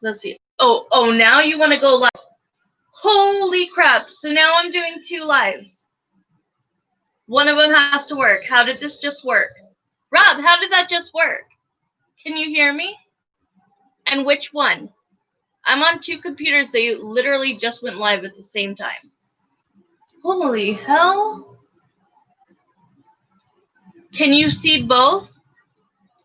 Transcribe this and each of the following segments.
Let's see. Oh, now you want to go live. Holy crap. So now I'm doing 2 lives. One of them has to work. How did this just work? Rob, how did that just work? Can you hear me? And which one? I'm on 2 computers. They literally just went live at the same time. Holy hell. Can you see both?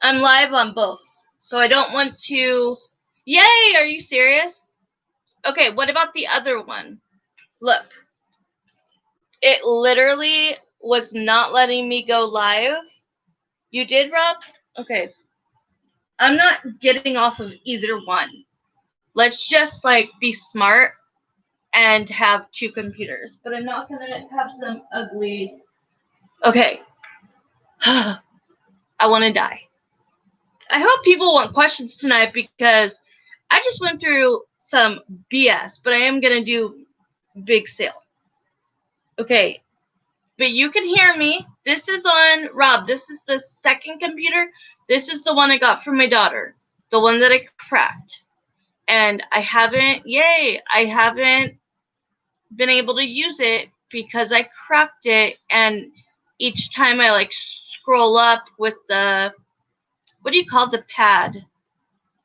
I'm live on both. So I don't want to... Yay! Are you serious? Okay, what about the other one? Look. It literally was not letting me go live. You did, Rob? Okay. I'm not getting off of either one. Let's just, like, be smart and have 2 computers. But I'm not going to have some ugly... Okay. I want to die. I hope people want questions tonight because I just went through some BS, but I am going to do big sale. Okay. But you can hear me. This is on Rob. This is the second computer. This is the one I got from my daughter. The one that I cracked. And I haven't been able to use it because I cracked it. And each time I like scroll up with the, what do you call the pad?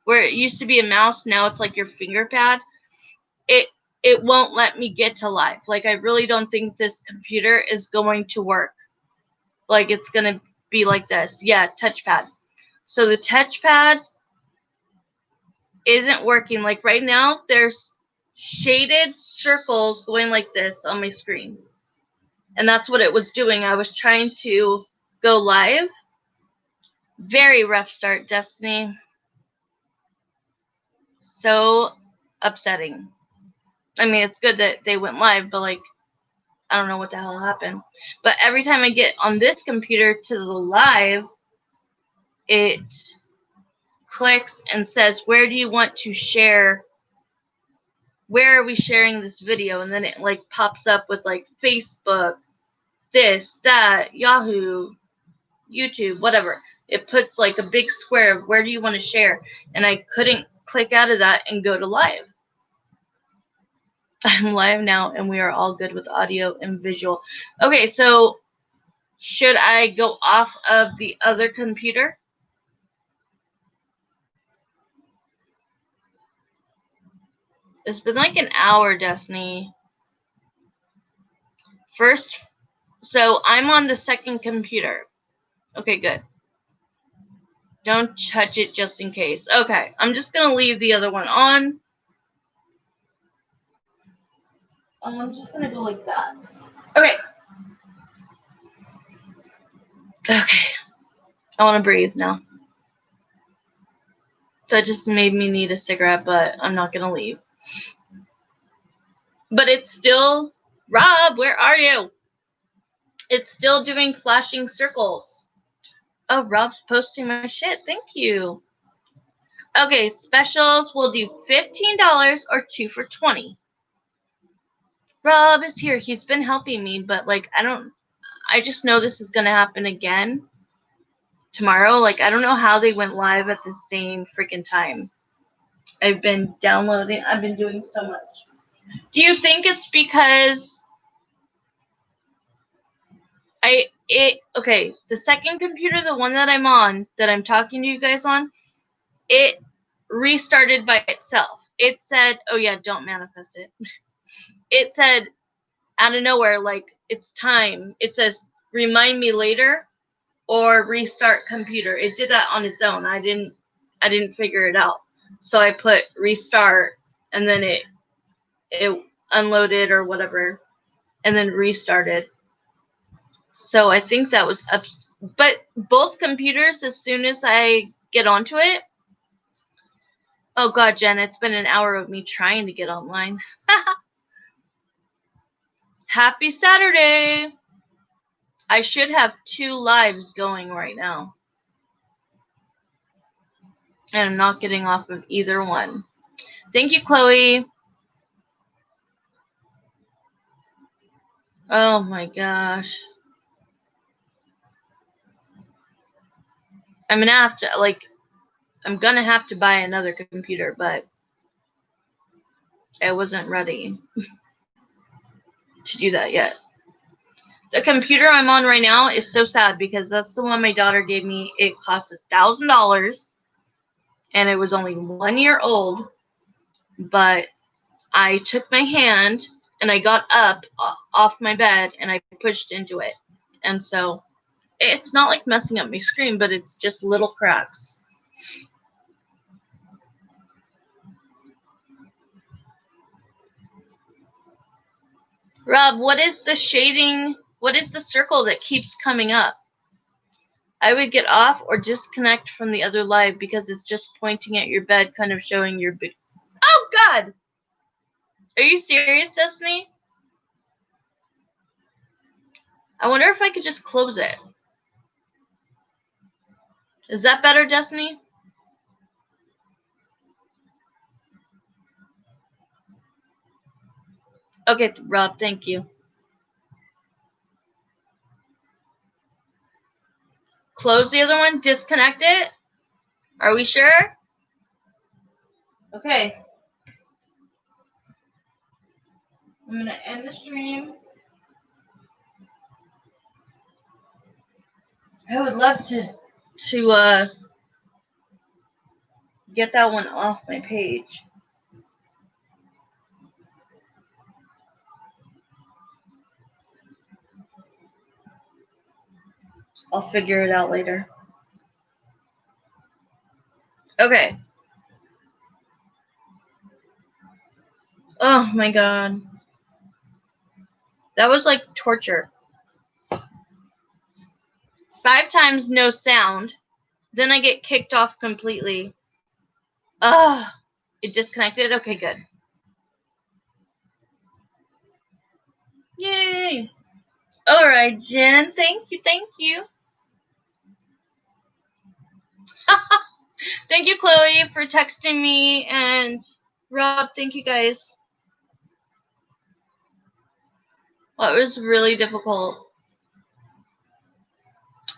Where it used to be a mouse, now it's like your finger pad. It won't let me get to live. Like, I really don't think this computer is going to work. Like, it's going to be like this. Yeah, touchpad. So the touchpad isn't working. Like, right now, there's shaded circles going like this on my screen. And that's what it was doing. I was trying to go live. Very rough start, Destiny. So upsetting. I mean, it's good that they went live, but, like, I don't know what the hell happened. But every time I get on this computer to the live, it clicks and says, where do you want to share? Where are we sharing this video? And then it, like, pops up with, like, Facebook, this, that, Yahoo, YouTube, whatever. It puts, like, a big square of where do you want to share? And I couldn't click out of that and go to live. I'm live now, and we are all good with audio and visual. Okay, so should I go off of the other computer? It's been like an hour, Destiny. First, so I'm on the second computer. Okay, good. Don't touch it just in case. Okay, I'm just going to leave the other one on. I'm just going to go like that. Okay. Okay. I want to breathe now. That just made me need a cigarette, but I'm not going to leave. But it's still... Rob, where are you? It's still doing flashing circles. Oh, Rob's posting my shit. Thank you. Okay, specials will do $15 or 2 for $20. Rob is here. He's been helping me, but, like, I just know this is going to happen again tomorrow. Like, I don't know how they went live at the same freaking time. I've been downloading. I've been doing so much. Do you think it's because okay, the second computer, the one that I'm on, that I'm talking to you guys on, it restarted by itself. It said, oh yeah, don't manifest it. It said out of nowhere, like, it's time. It says, remind me later or restart computer. It did that on its own. I didn't figure it out. So I put restart, and then it unloaded or whatever, and then restarted. So I think that was up. But both computers, as soon as I get onto it, oh God, Jen, it's been an hour of me trying to get online. Happy Saturday. I should have 2 lives going right now. And I'm not getting off of either one. Thank you, Chloe. Oh my gosh. I'm gonna have to buy another computer, but I wasn't ready to do that yet. The computer I'm on right now is so sad because that's the one my daughter gave me. It cost $1,000 and it was only 1 year old, but I took my hand and I got up off my bed and I pushed into it. And so it's not like messing up my screen, but it's just little cracks. Rob, what is the shading? What is the circle that keeps coming up? I would get off or disconnect from the other live because it's just pointing at your bed, kind of showing your big. Oh, God! Are you serious, Destiny? I wonder if I could just close it. Is that better, Destiny? Okay, Rob, thank you. Close the other one, disconnect it. Are we sure? Okay. I'm going to end the stream. I would love to get that one off my page. I'll figure it out later. Okay. Oh my God. That was like torture. 5 times no sound. Then I get kicked off completely. Ugh. It disconnected? Okay, good. Yay. Alright, Jen. Thank you. Thank you. Thank you, Chloe, for texting me. And Rob, thank you guys. Well, it was really difficult.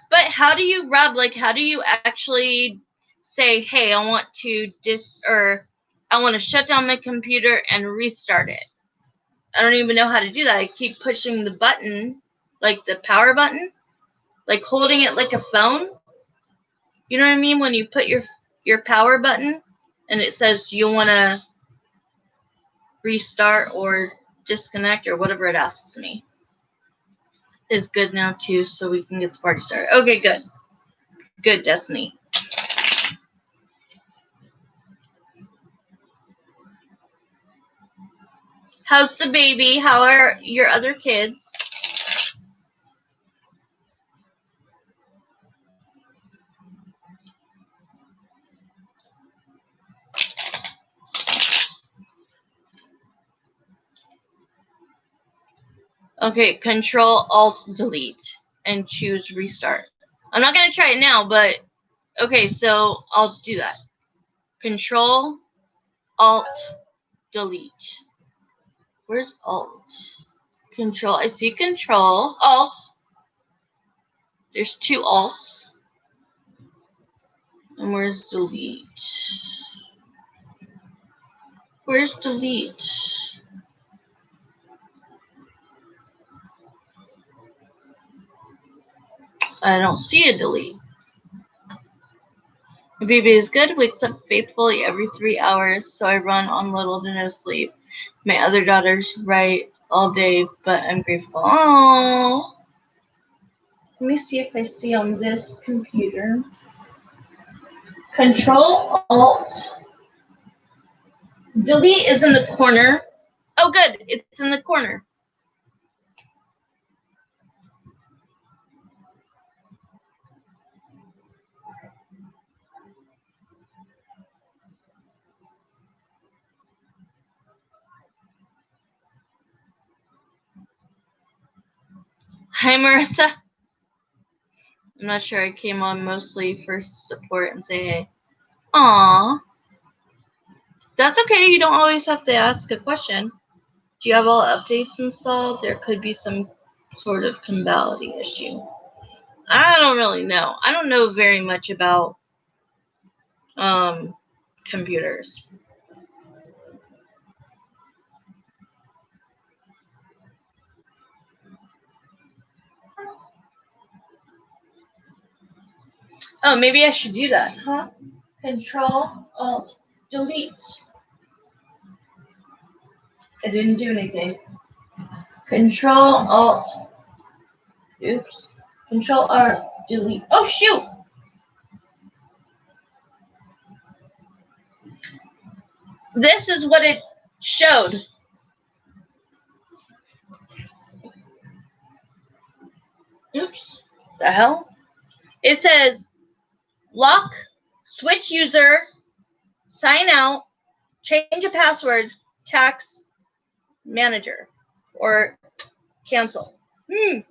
But how do you, Rob, like, how do you actually say, hey, I want to I want to shut down my computer and restart it? I don't even know how to do that. I keep pushing the button, like the power button, like holding it like a phone. You know what I mean? When you put your power button and it says, do you want to restart or disconnect or whatever it asks me. Is good now too, so we can get the party started. Okay, good. Good, Destiny. How's the baby? How are your other kids? Okay, Control Alt Delete and choose restart. I'm not gonna try it now, but okay, so I'll do that. Control Alt Delete. Where's Alt? Control. I see Control Alt. There's 2 Alts. And where's Delete? Where's Delete? I don't see a delete. My baby is good, wakes up faithfully every 3 hours, so I run on little to no sleep. My other daughters write all day, but I'm grateful. Oh, let me see if I see on this computer. Control Alt Delete is in the corner. Oh, good, it's in the corner. Hi, Marissa. I'm not sure. I came on mostly for support and say hey. Aww. That's okay. You don't always have to ask a question. Do you have all updates installed? There could be some sort of compatibility issue. I don't really know. I don't know very much about computers. Oh, maybe I should do that, huh? Control, Alt, Delete. I didn't do anything. Control, Alt, oops. Control, R, Delete. Oh, shoot! This is what it showed. Oops. The hell? It says lock, switch user, sign out, change a password, tax manager, or cancel. I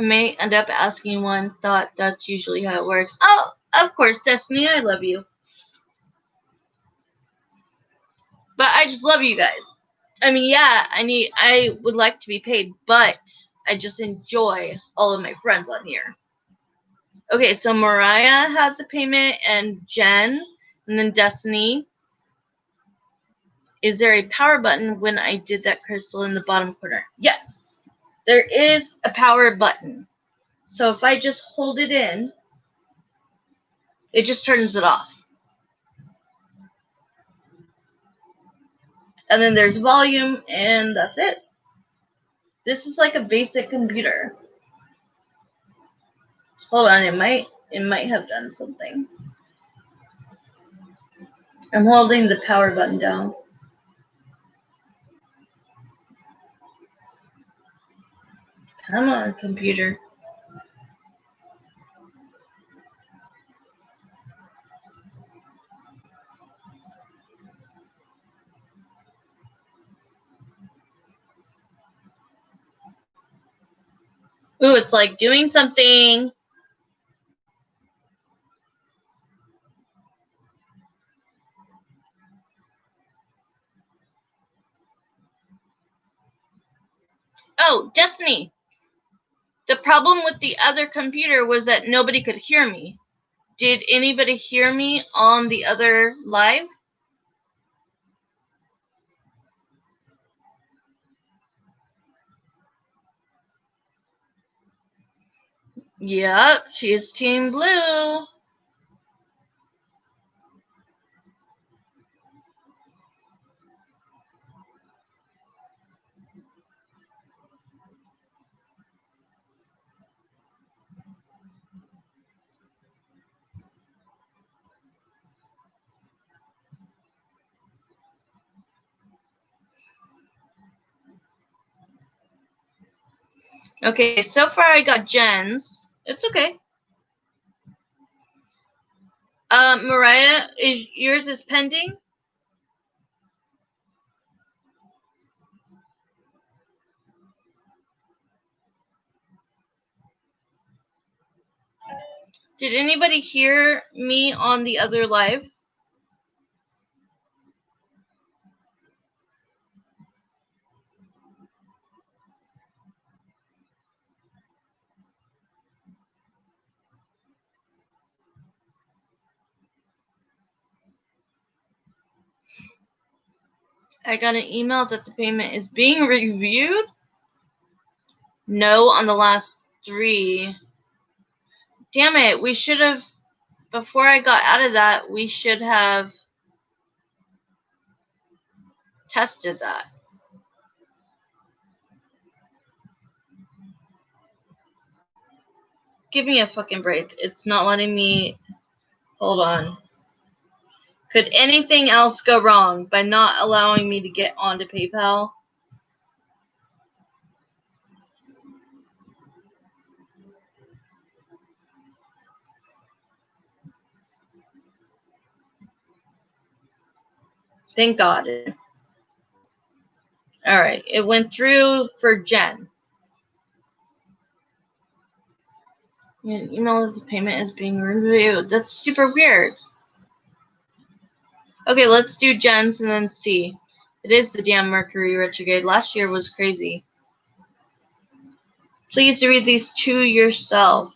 may end up asking one. Thought that's usually how it works. Oh, of course, Destiny, I love you. But I just love you guys. I mean, yeah, I would like to be paid, but I just enjoy all of my friends on here. Okay, so Mariah has a payment, and Jen, and then Destiny. Is there a power button when I did that crystal in the bottom corner? Yes, there is a power button. So if I just hold it in, it just turns it off. And then there's volume, and that's it. This is like a basic computer. Hold on, it might have done something. I'm holding the power button down. Come on, computer. Ooh, it's like doing something. Oh, Destiny. The problem with the other computer was that nobody could hear me. Did anybody hear me on the other live? Yep, she's Team Blue. Okay, so far I got Jen's. It's okay. Mariah, is yours is pending? Did anybody hear me on the other live? I got an email that the payment is being reviewed. No on the last 3. Damn it, we should have, before I got out of that, we should have tested that. Give me a fucking break. It's not letting me. Hold on. Could anything else go wrong by not allowing me to get onto PayPal? Thank God. Alright, it went through for Jen. Email the payment is being reviewed. That's super weird. Okay, let's do Jen's and then see. It is the damn Mercury retrograde. Last year was crazy. Please read these to yourself.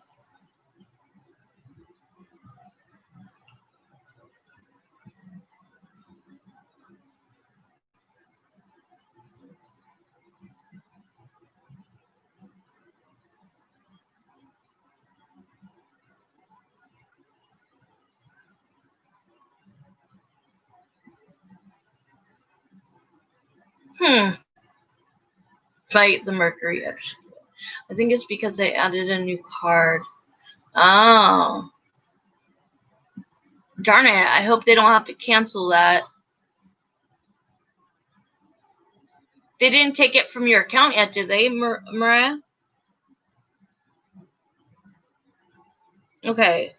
Fight the Mercury. I think it's because I added a new card. Oh. Darn it. I hope they don't have to cancel that. They didn't take it from your account yet, did they, Mariah? Okay.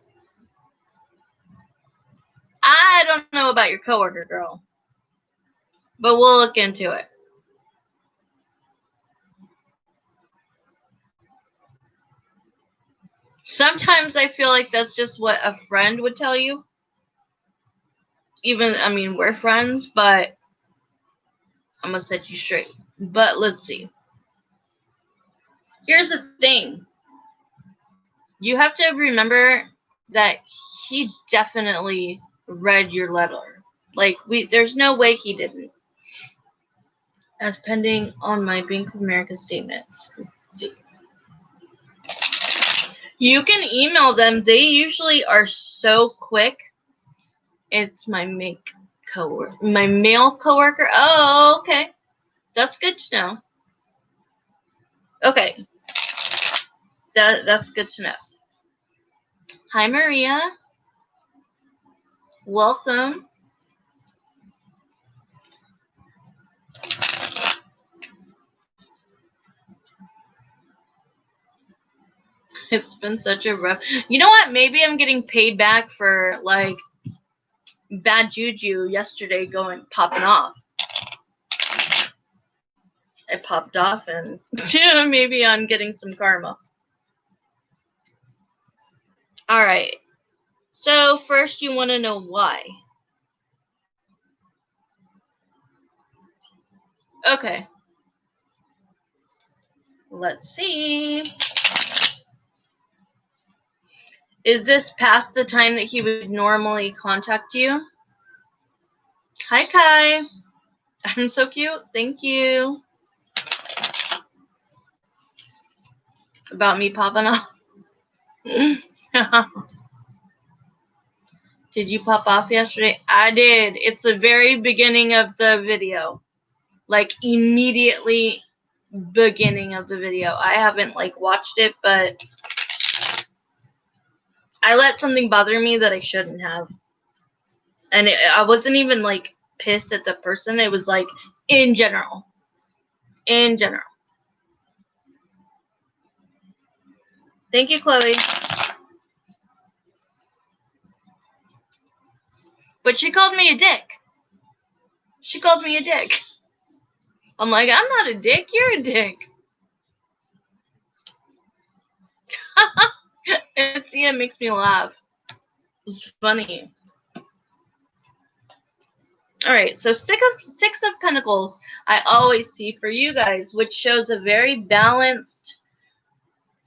I don't know about your coworker, girl. But we'll look into it. Sometimes I feel like that's just what a friend would tell you. Even, I mean, we're friends, but I'm going to set you straight. But let's see. Here's the thing. You have to remember that he definitely read your letter. Like, there's no way he didn't. As pending on my Bank of America statements. Let's see. You can email them. They usually are so quick. It's my male coworker. Oh, okay. That's good to know. Okay. That's good to know. Hi, Maria. Welcome. It's been such a rough... You know what? Maybe I'm getting paid back for, like, bad juju yesterday popping off. I popped off and maybe I'm getting some karma. Alright. So, first you want to know why. Okay. Let's see. Is this past the time that he would normally contact you? Hi, Kai. I'm so cute. Thank you. About me popping off. Did you pop off yesterday? I did. It's the very beginning of the video. Like, immediately beginning of the video. I haven't, like, watched it, but I let something bother me that I shouldn't have. And I wasn't even, like, pissed at the person. It was, like, in general. In general. Thank you, Chloe. But she called me a dick. She called me a dick. I'm like, I'm not a dick. You're a dick. It makes me laugh. It's funny. Alright, so Six of Pentacles I always see for you guys, which shows a very balanced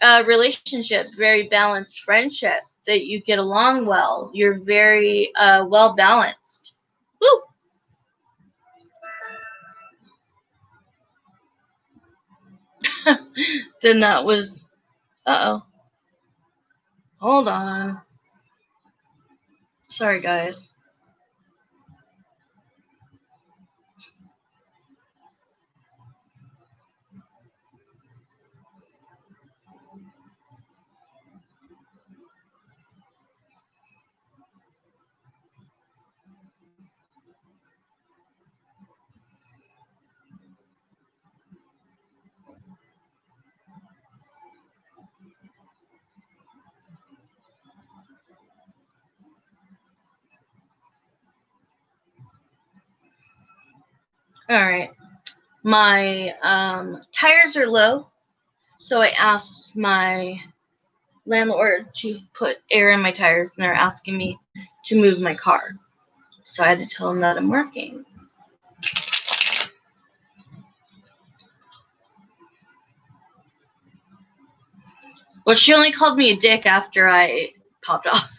relationship, very balanced friendship, that you get along well. You're very well balanced. Woo! Then that was... Uh-oh. Hold on. Sorry, guys. Alright. My tires are low, so I asked my landlord to put air in my tires, and they're asking me to move my car. So I had to tell them that I'm working. Well, she only called me a dick after I popped off.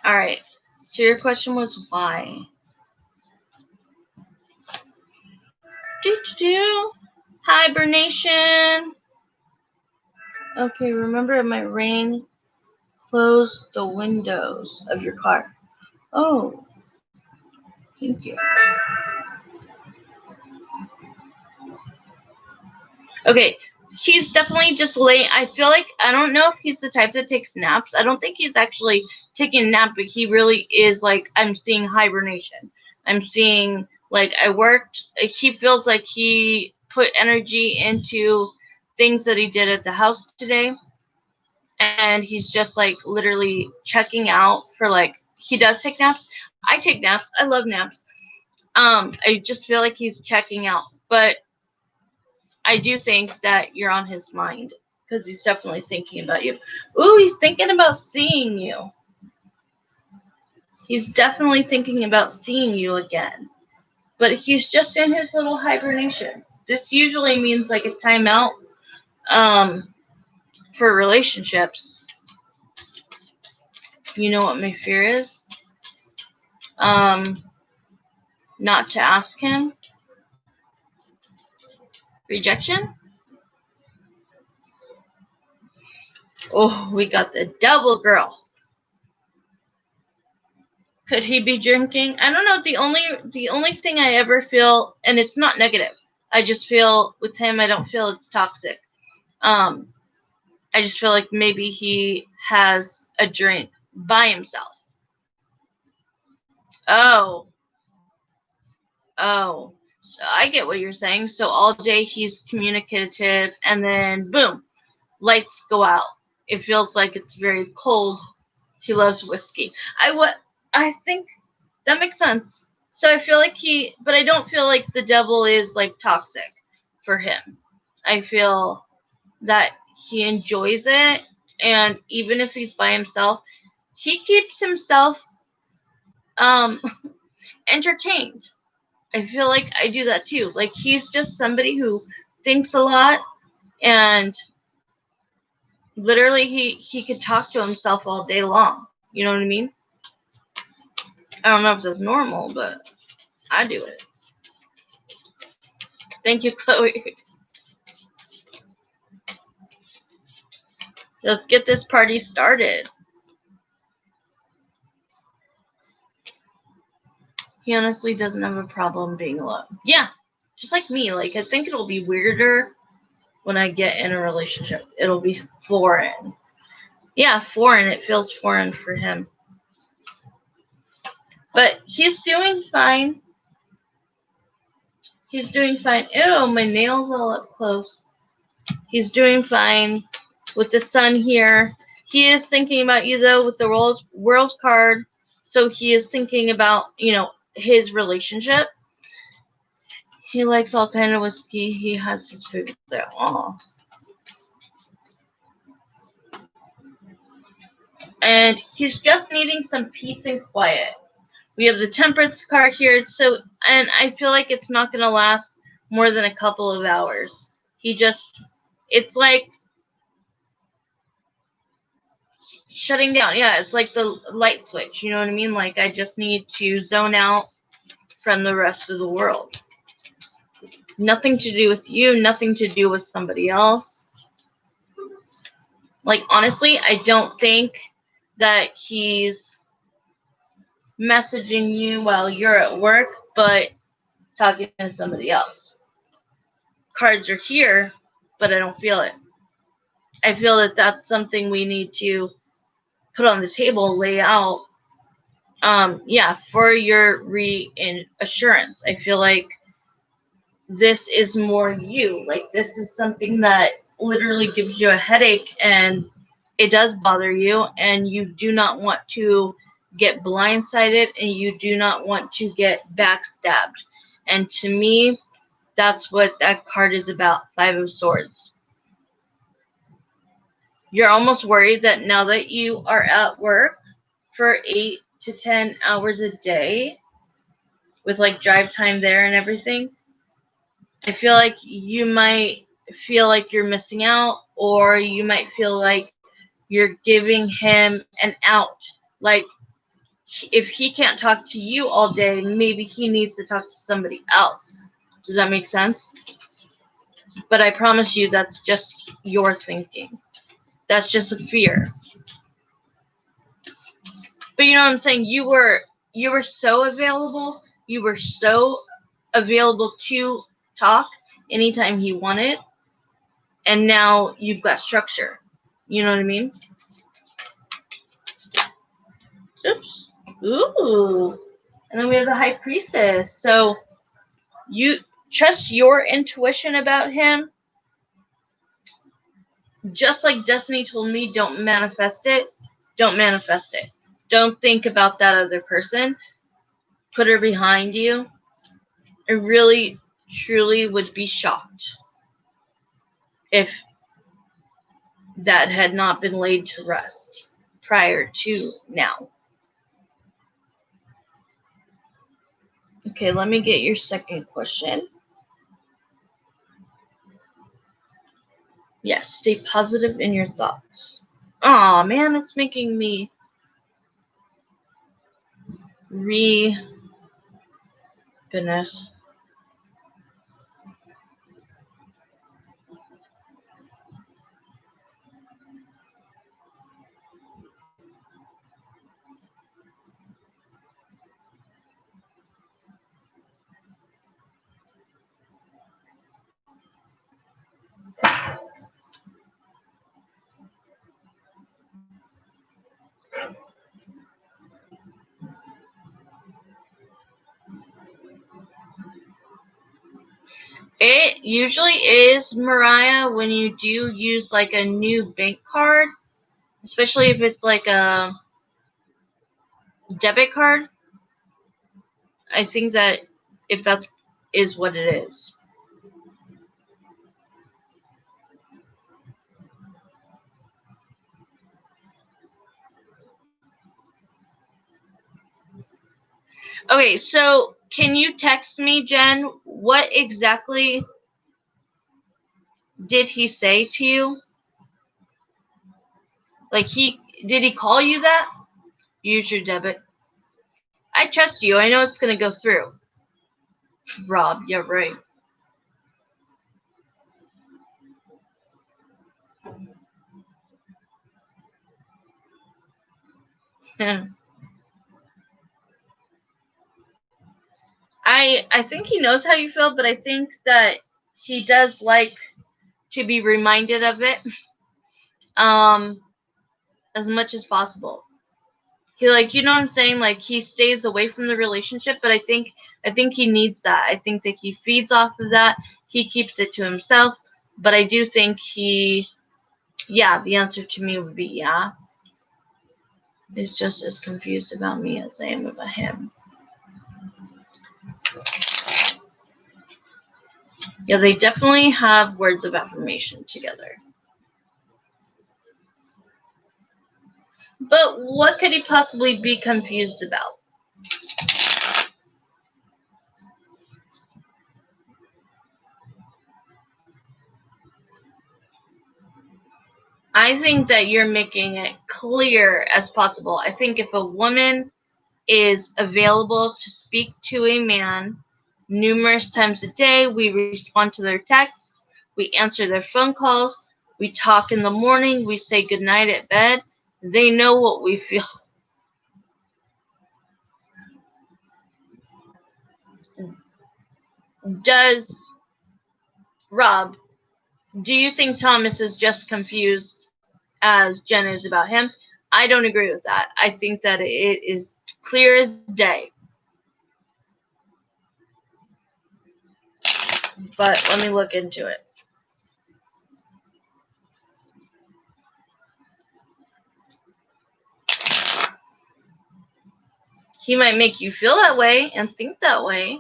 Alright, so your question was why? Hibernation. Okay, remember my rain close the windows of your car. Oh, thank you. Okay, he's definitely just laying. I feel like, I don't know if he's the type that takes naps. I don't think he's actually taking a nap, but he really is like, I'm seeing hibernation. I'm seeing, like, I worked. He feels like he put energy into things that he did at the house today. And he's just like literally checking out for, like, he does take naps. I take naps. I love naps. I just feel like he's checking out. But I do think that you're on his mind because he's definitely thinking about you. Ooh, he's thinking about seeing you. He's definitely thinking about seeing you again. But he's just in his little hibernation. This usually means like a timeout for relationships. You know what my fear is? Not to ask him. Rejection? Oh, we got the double girl. Could he be drinking? I don't know. The only thing I ever feel, and it's not negative, I just feel with him, I don't feel it's toxic. I just feel like maybe he has a drink by himself. Oh. So I get what you're saying. So all day he's communicative, and then boom, lights go out. It feels like it's very cold. He loves whiskey. I think that makes sense. So I feel like but I don't feel like the devil is like toxic for him. I feel that he enjoys it, and even if he's by himself, he keeps himself um entertained. I feel like I do that too. Like, he's just somebody who thinks a lot, and literally he could talk to himself all day long. You know what I mean? I don't know if that's normal, but I do it. Thank you, Chloe. Let's get this party started. He honestly doesn't have a problem being alone. Yeah, just like me. Like, I think it'll be weirder when I get in a relationship. It'll be foreign. Yeah, foreign. It feels foreign for him. But he's doing fine. He's doing fine. Ew, my nails all up close. He's doing fine with the sun here. He is thinking about you, though, with the world card. So he is thinking about, his relationship. He likes all kind of whiskey. He has his food there. Aw. And he's just needing some peace and quiet. We have the Temperance card here. And I feel like it's not going to last more than a couple of hours. It's like shutting down. Yeah, it's like the light switch. You know what I mean? Like, I just need to zone out from the rest of the world. Nothing to do with you, nothing to do with somebody else. Like, honestly, I don't think that he's messaging you while you're at work, but talking to somebody else. Cards are here, but I don't feel it. I feel that that's something we need to put on the table, lay out. For your reassurance. I feel like this is more you. Like, this is something that literally gives you a headache, and it does bother you, and you do not want to get blindsided, and you do not want to get backstabbed. And to me, that's what that card is about. 5 of Swords. You're almost worried that now that you are at work for 8 to 10 hours a day, with like drive time there and everything, I feel like you might feel like you're missing out, or you might feel like you're giving him an out. Like, if he can't talk to you all day, maybe he needs to talk to somebody else. Does that make sense? But I promise you, that's just your thinking. That's just a fear. But you know what I'm saying? You were so available. You were so available to talk anytime he wanted. And now you've got structure. You know what I mean? Oops. Ooh. And then we have the High Priestess. So you trust your intuition about him. Just like Destiny told me, don't manifest it. Don't manifest it. Don't think about that other person. Put her behind you. I really, truly would be shocked if that had not been laid to rest prior to now. Okay, let me get your second question. Yes, stay positive in your thoughts. Aw, man, it's making me goodness. It usually is, Mariah, when you do use like a new bank card, especially if it's like a debit card. I think that if that is what it is. Okay, so can you text me, Jen, what exactly did he say to you? Like, did he call you that? Use your debit. I trust you. I know it's going to go through. Rob, yeah, right. I think he knows how you feel, but I think that he does like to be reminded of it as much as possible. He, like, you know what I'm saying, like, he stays away from the relationship, but I think he needs that. I think that he feeds off of that. He keeps it to himself, but I do think the answer to me would be yeah. He's just as confused about me as I am about him. Yeah, they definitely have words of affirmation together. But what could he possibly be confused about? I think that you're making it clear as possible. I think if a woman is available to speak to a man numerous times a day, we respond to their texts, we answer their phone calls, we talk in the morning, we say goodnight at bed, they know what we feel. Rob, do you think Thomas is just confused as Jen is about him? I don't agree with that. I think that it is clear as day. But let me look into it. He might make you feel that way and think that way.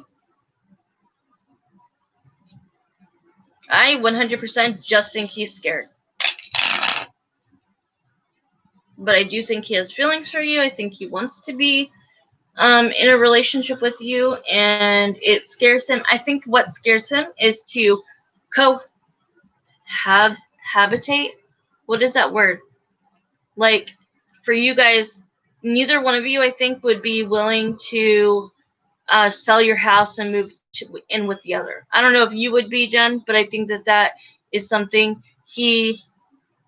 I 100% just think he's scared. But I do think he has feelings for you. I think he wants to be in a relationship with you, and it scares him. I think what scares him is to cohabitate. What is that word? Like, for you guys, neither one of you, I think, would be willing to sell your house and move in with the other. I don't know if you would be, Jen, but I think that is something he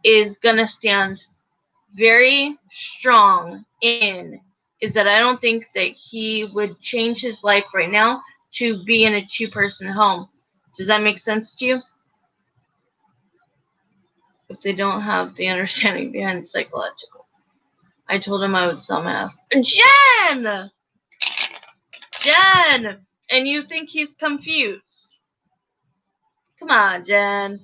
is going to stand very strong in is that I don't think that he would change his life right now to be in a 2-person home. Does that make sense to you? If they don't have the understanding behind psychological. I told him I would sell my house. Jen! Jen! And you think he's confused. Come on, Jen.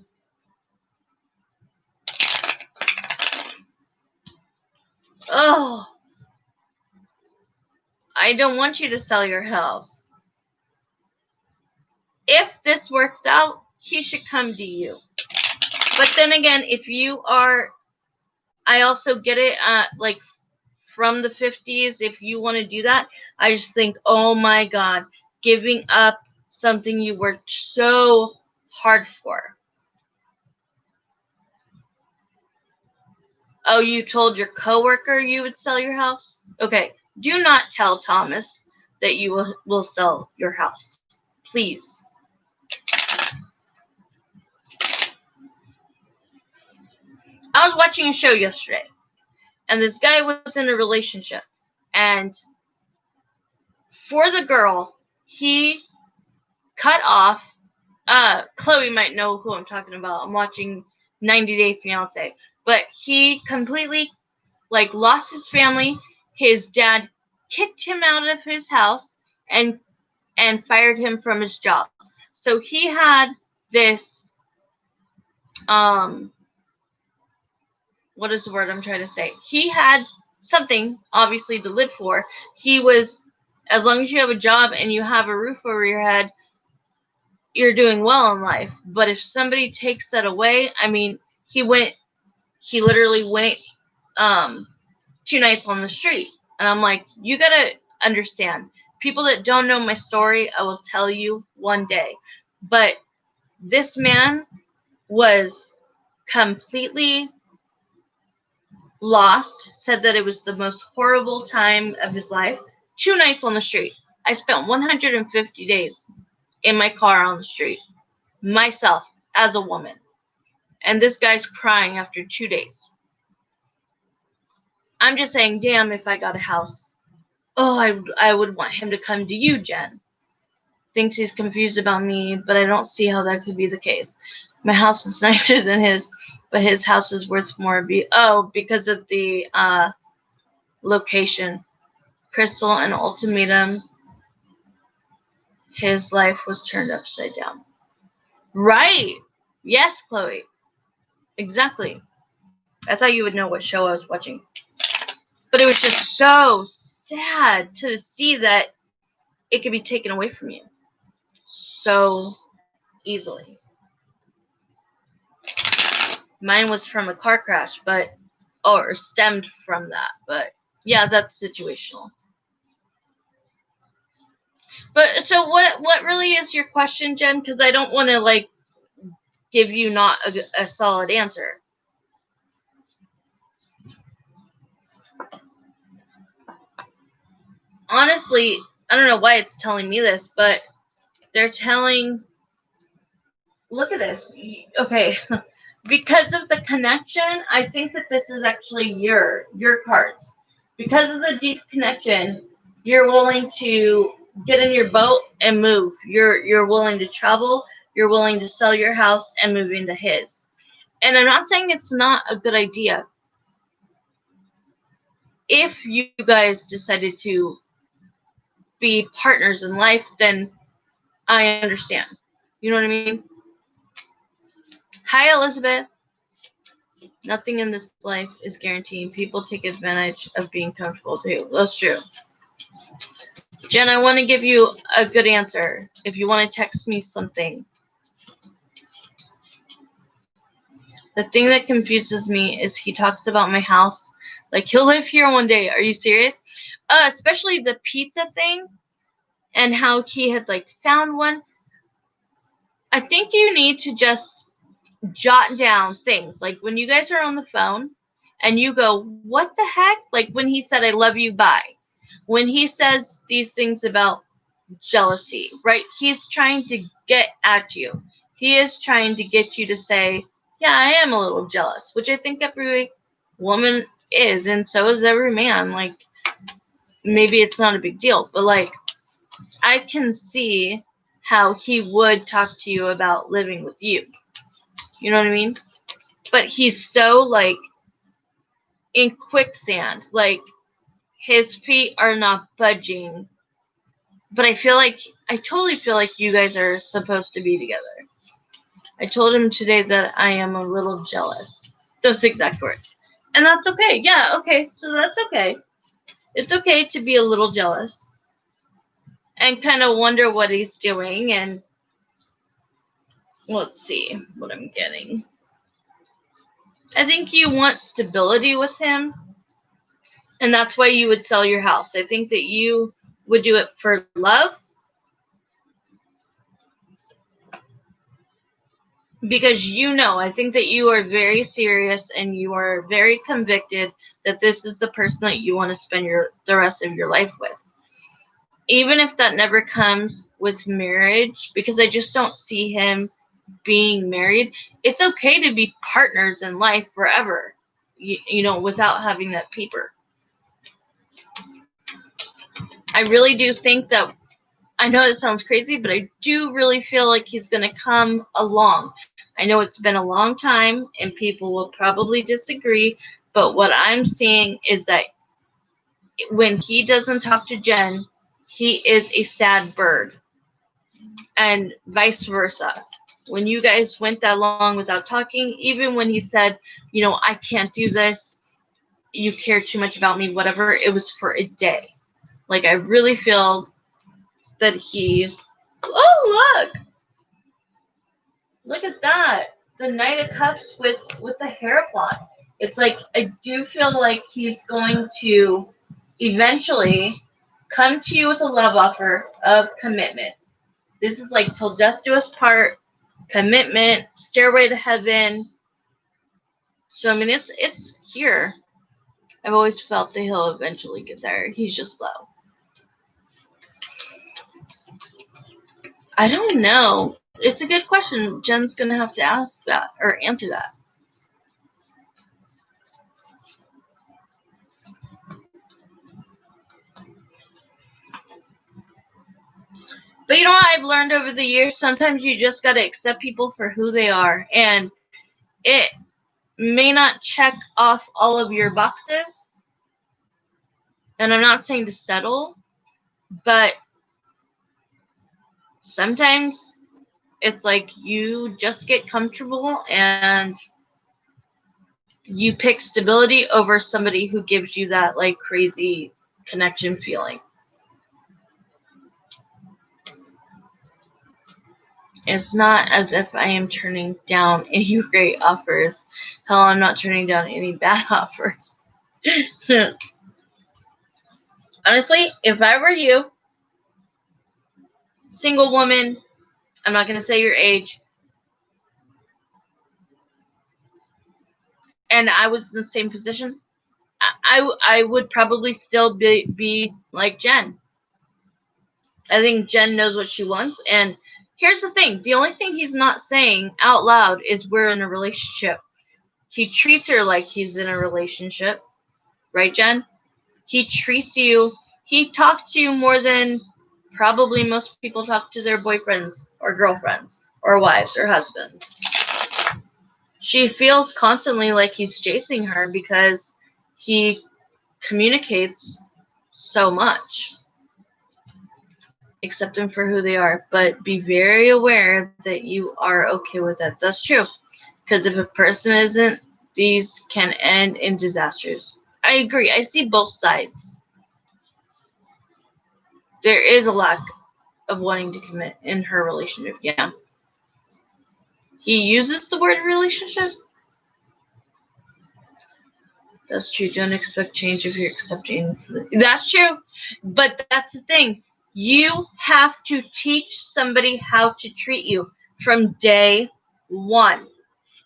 Oh. I don't want you to sell your house. If this works out, he should come to you. But then again, if you are, I also get it, like from the 50s, if you want to do that, I just think, oh my God, giving up something you worked so hard for. Oh, you told your coworker you would sell your house? Okay, do not tell Thomas that you will sell your house. Please. I was watching a show yesterday, and this guy was in a relationship, and for the girl, he cut off, Chloe might know who I'm talking about. I'm watching 90 Day Fiancé, but he completely, like, lost his family. His dad kicked him out of his house and fired him from his job. So he had this, what is the word I'm trying to say? He had something, obviously, to live for. He was, as long as you have a job and you have a roof over your head, you're doing well in life. But if somebody takes that away, I mean, he literally went 2 nights on the street. And I'm like, you gotta understand. People that don't know my story, I will tell you one day. But this man was completely lost, said that it was the most horrible time of his life. 2 nights on the street. I spent 150 days in my car on the street, myself, as a woman. And this guy's crying after 2 days. I'm just saying, damn, if I got a house. Oh, I would want him to come to you, Jen. Thinks he's confused about me, but I don't see how that could be the case. My house is nicer than his, but his house is worth more. Because of the location. Crystal and ultimatum. His life was turned upside down. Right. Yes, Chloe. Exactly. I thought you would know what show I was watching. But it was just so sad to see that it could be taken away from you so easily. Mine was from a car crash, or stemmed from that. But yeah, that's situational. But so what really is your question, Jen? Because I don't want to, like, give you not a solid answer. Honestly, I don't know why it's telling me this, but they're telling, look at this. Okay. Because of the connection, I think that this is actually your cards. Because of the deep connection, you're willing to get in your boat and move. You're willing to travel. You're willing to sell your house and move into his. And I'm not saying it's not a good idea. If you guys decided to be partners in life, then I understand. You know what I mean? Hi, Elizabeth. Nothing in this life is guaranteed. People take advantage of being comfortable too. That's true. Jen, I want to give you a good answer. If you want to text me something. The thing that confuses me is he talks about my house. Like, he'll live here one day. Are you serious? Especially the pizza thing. And how he had, like, found one. I think you need to just jot down things. Like, when you guys are on the phone and you go, what the heck? Like, when he said, I love you, bye. When he says these things about jealousy, right? He's trying to get at you. He is trying to get you to say, yeah, I am a little jealous, which I think every woman is, and so is every man. Like, maybe it's not a big deal, but like, I can see how he would talk to you about living with you. You know what I mean? But he's so like in quicksand. Like, his feet are not budging. But I totally feel like you guys are supposed to be together. I told him today that I am a little jealous. Those exact words. And that's okay. Yeah, okay. So that's okay. It's okay to be a little jealous. And kind of wonder what he's doing. And let's see what I'm getting. I think you want stability with him. And that's why you would sell your house. I think that you would do it for love. Because I think that you are very serious and you are very convicted that this is the person that you want to spend the rest of your life with. Even if that never comes with marriage, because I just don't see him being married. It's okay to be partners in life forever, without having that paper. I really do think that, I know it sounds crazy, but I do really feel like he's going to come along. I know it's been a long time and people will probably disagree, but what I'm seeing is that when he doesn't talk to Jen, he is a sad bird, and vice versa. When you guys went that long without talking, even when he said, I can't do this, you care too much about me, whatever, it was for a day. Like, I really feel that look at that. The Knight of Cups with the Hierophant. It's like, I do feel like he's going to eventually come to you with a love offer of commitment. This is like till death do us part, commitment, stairway to heaven. So, I mean, it's here. I've always felt that he'll eventually get there. He's just slow. I don't know. It's a good question. Jen's going to have to ask that or answer that. But you know what I've learned over the years? Sometimes you just got to accept people for who they are. And it may not check off all of your boxes. And I'm not saying to settle, but sometimes it's like you just get comfortable and you pick stability over somebody who gives you that like crazy connection feeling. It's not as if I am turning down any great offers. Hell, I'm not turning down any bad offers. Honestly, if I were you, single woman, I'm not going to say your age, and I was in the same position, I would probably still be like Jen. I think Jen knows what she wants, and here's the thing. The only thing he's not saying out loud is we're in a relationship. He treats her like he's in a relationship. Right, Jen? He treats you, he talks to you more than probably most people talk to their boyfriends or girlfriends or wives or husbands. She feels constantly like he's chasing her because he communicates so much. Accept them for who they are, but be very aware that you are okay with that. That's true. Because if a person isn't, these can end in disasters. I agree. I see both sides. There is a lack of wanting to commit in her relationship. Yeah. He uses the word relationship. That's true. Don't expect change if you're accepting. That's true. But that's the thing. You have to teach somebody how to treat you from day one.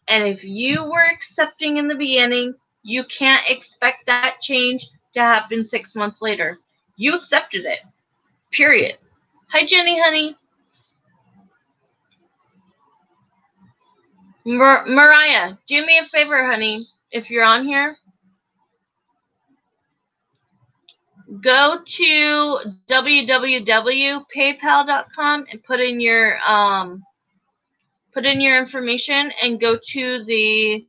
And if you were accepting in the beginning, you can't expect that change to happen 6 months later. You accepted it. Period. Hi, Jenny, honey. Mariah, do me a favor, honey. If you're on here, go to www.paypal.com and put in your information and go to the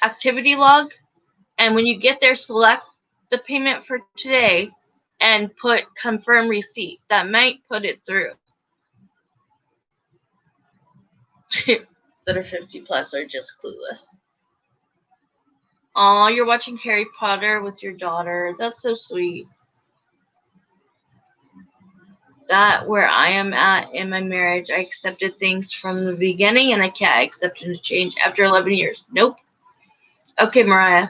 activity log. And when you get there, select the payment for today and put confirm receipt. That might put it through. That are 50 plus are just clueless. Aw, you're watching Harry Potter with your daughter. That's so sweet. That where I am at in my marriage, I accepted things from the beginning and I can't accept a change after 11 years. Nope. Okay, Mariah.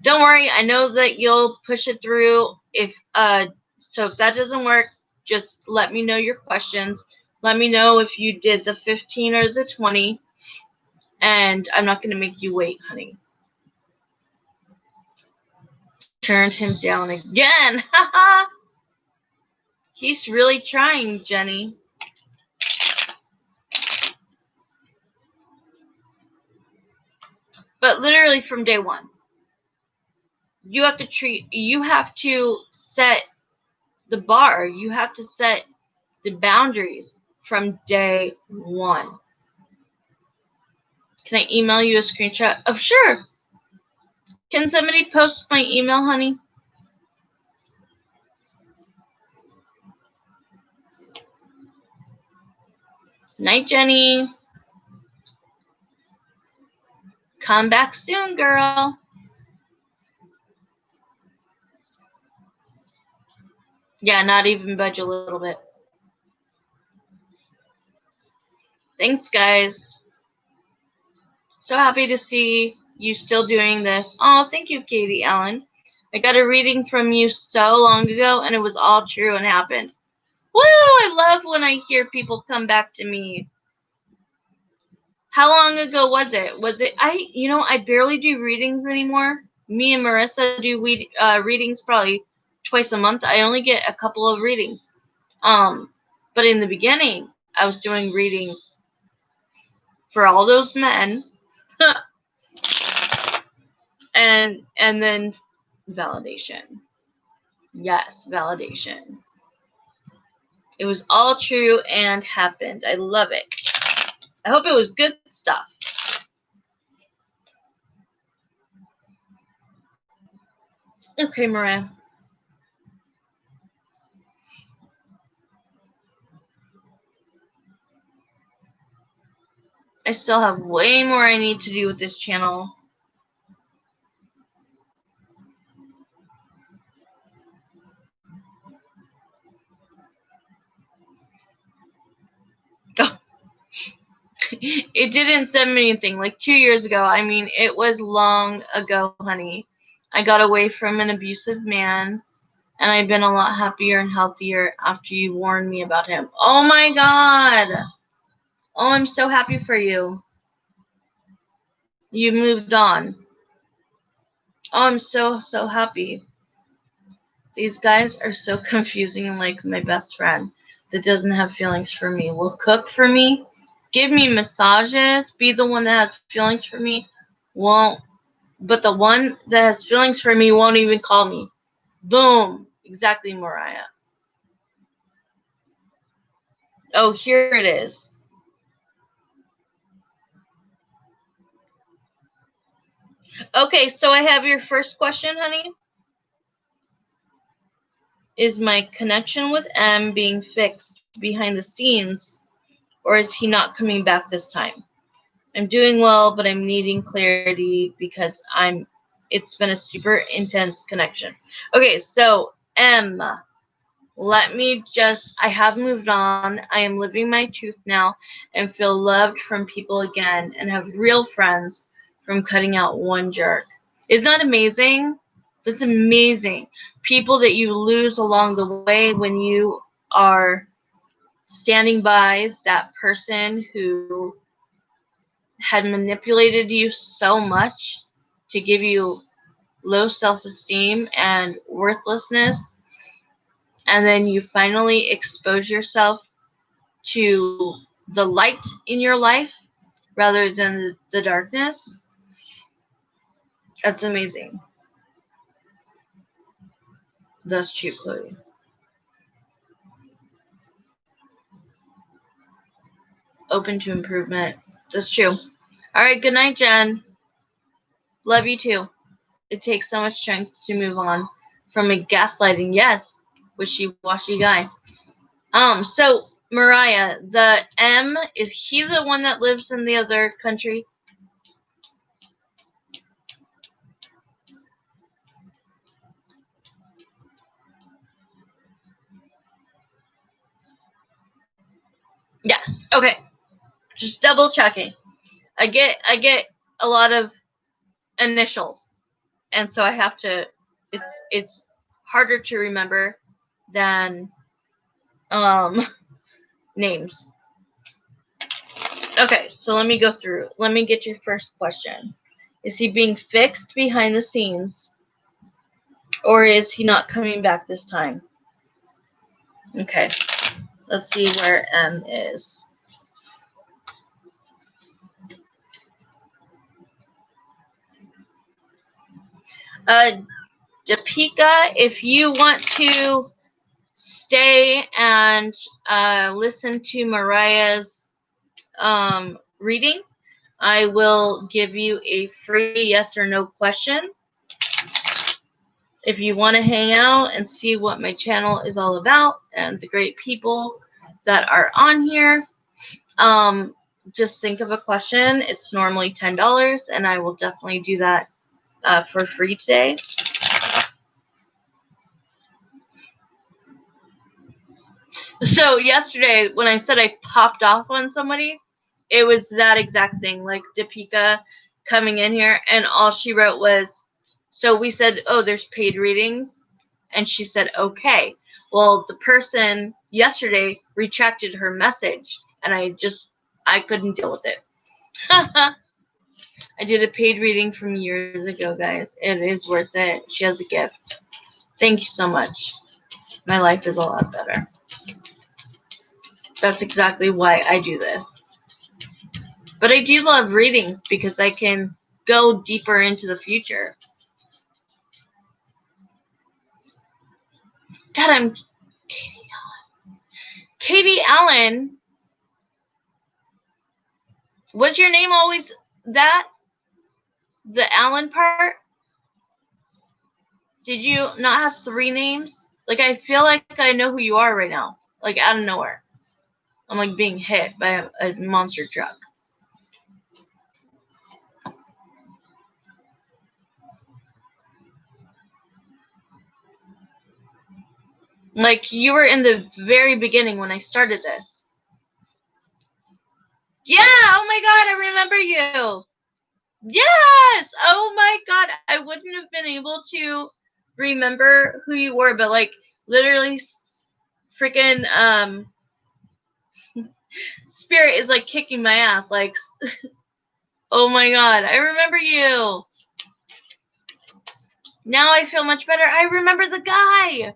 Don't worry. I know that you'll push it through. So if that doesn't work, just let me know your questions. Let me know if you did the 15 or the 20. And I'm not going to make you wait, honey. Turned him down again. Haha. He's really trying, Jenny. But literally from day one. You have to set the bar. You have to set the boundaries from day one. Can I email you a screenshot? Oh, sure. Can somebody post my email, honey? Night, Jenny. Come back soon, girl. Yeah, not even budge a little bit. Thanks, guys. So happy to see you still doing this. Oh, thank you, Katie Allen. I got a reading from you so long ago, and it was all true and happened. Woo! I love when I hear people come back to me. How long ago was it? I barely do readings anymore. Me and Marissa do readings probably twice a month. I only get a couple of readings. But in the beginning, I was doing readings for all those men. and then validation. Yes, validation. It was all true and happened. I love it. I hope it was good stuff. Okay, Mariah. I still have way more I need to do with this channel. Oh. It didn't send me anything. Like 2 years ago. I mean, it was long ago, honey. I got away from an abusive man, and I've been a lot happier and healthier after you warned me about him. Oh my God. Oh, I'm so happy for you. You moved on. Oh, I'm so happy. These guys are so confusing, and like my best friend that doesn't have feelings for me will cook for me, give me massages, be the one that has feelings for me, won't. But the one that has feelings for me won't even call me. Boom. Exactly, Mariah. Oh, here it is. Okay, so I have your first question, honey. Is my connection with M being fixed behind the scenes, or is he not coming back this time? I'm doing well, but I'm needing clarity because it's been a super intense connection. Okay, so M, I have moved on. I am living my truth now and feel loved from people again and have real friends from cutting out one jerk. Isn't that amazing? That's amazing. People that you lose along the way when you are standing by that person who had manipulated you so much to give you low self-esteem and worthlessness, and then you finally expose yourself to the light in your life rather than the darkness. That's amazing. That's true, Chloe. Open to improvement. That's true. All right, good night, Jen. Love you too. It takes so much strength to move on from a gaslighting, yes, wishy-washy guy. So Mariah, the M, is he the one that lives in the other country? Yes. Okay. Just double checking. I get a lot of initials, and so I have to. It's harder to remember than names. Okay, so let me go through. Let me get your first question. Is he being fixed behind the scenes, or is he not coming back this time? Okay, let's see where M is. Deepika, if you want to stay and listen to Mariah's reading, I will give you a free yes or no question. If you want to hang out and see what my channel is all about and the great people that are on here, just think of a question. It's normally $10, and I will definitely do that for free today. So yesterday, when I said I popped off on somebody, it was that exact thing. Like Deepika coming in here, and all she wrote was, so we said, oh, there's paid readings, and she said, okay. Well, the person yesterday retracted her message, and I couldn't deal with it. I did a paid reading from years ago, guys. It is worth it. She has a gift. Thank you so much. My life is a lot better. That's exactly why I do this. But I do love readings because I can go deeper into the future. God, I'm Katie Allen. Katie Allen, was your name always that? The Allen part? Did you not have 3 names? Like, I feel like I know who you are right now. Like, out of nowhere. I'm like being hit by a monster truck. Like, you were in the very beginning when I started this. Yeah, oh my god, I remember you. Yes! Oh my god, I wouldn't have been able to remember who you were, but like, literally, freaking, Spirit is like kicking my ass. Like, oh my god, I remember you. Now I feel much better. I remember the guy.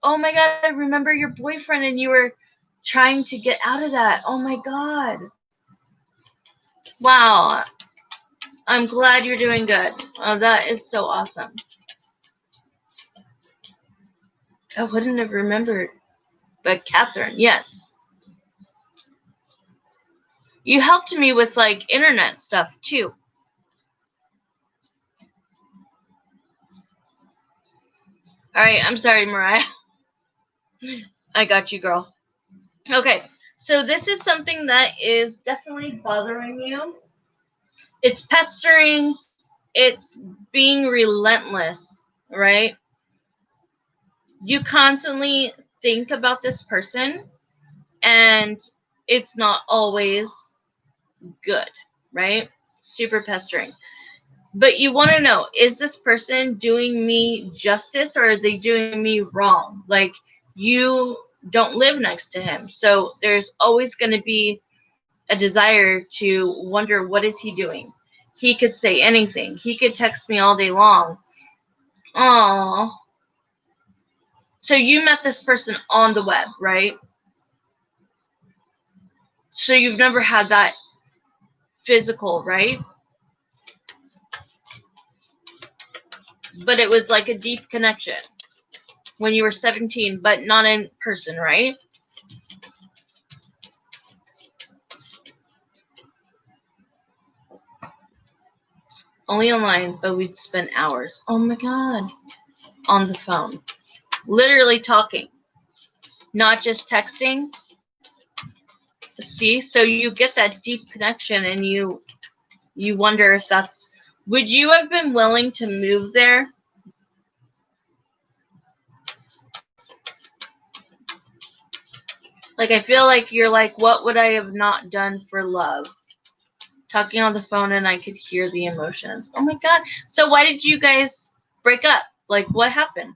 Oh my god, I remember your boyfriend and you were trying to get out of that. Oh my god. Wow. I'm glad you're doing good. Oh, that is so awesome. I wouldn't have remembered. But Catherine, yes. You helped me with like internet stuff too. Alright, I'm sorry, Mariah. I got you, girl. Okay, so this is something that is definitely bothering you. It's pestering. It's being relentless, right? You constantly think about this person, and it's not always good, right? Super pestering. But you want to know, is this person doing me justice or are they doing me wrong? Like, you don't live next to him. So there's always going to be a desire to wonder, what is he doing? He could say anything. He could text me all day long. Aww. So you met this person on the web, right? So you've never had that physical, right? But it was like a deep connection. when you were 17, but not in person, right? Only online, but we'd spend hours. Oh my God. On the phone. Literally talking. Not just texting. See? So you get that deep connection and you wonder if that's... Would you have been willing to move there? Like, I feel like you're like, what would I have not done for love? Talking on the phone and I could hear the emotions. Oh my God. So why did you guys break up? Like, what happened?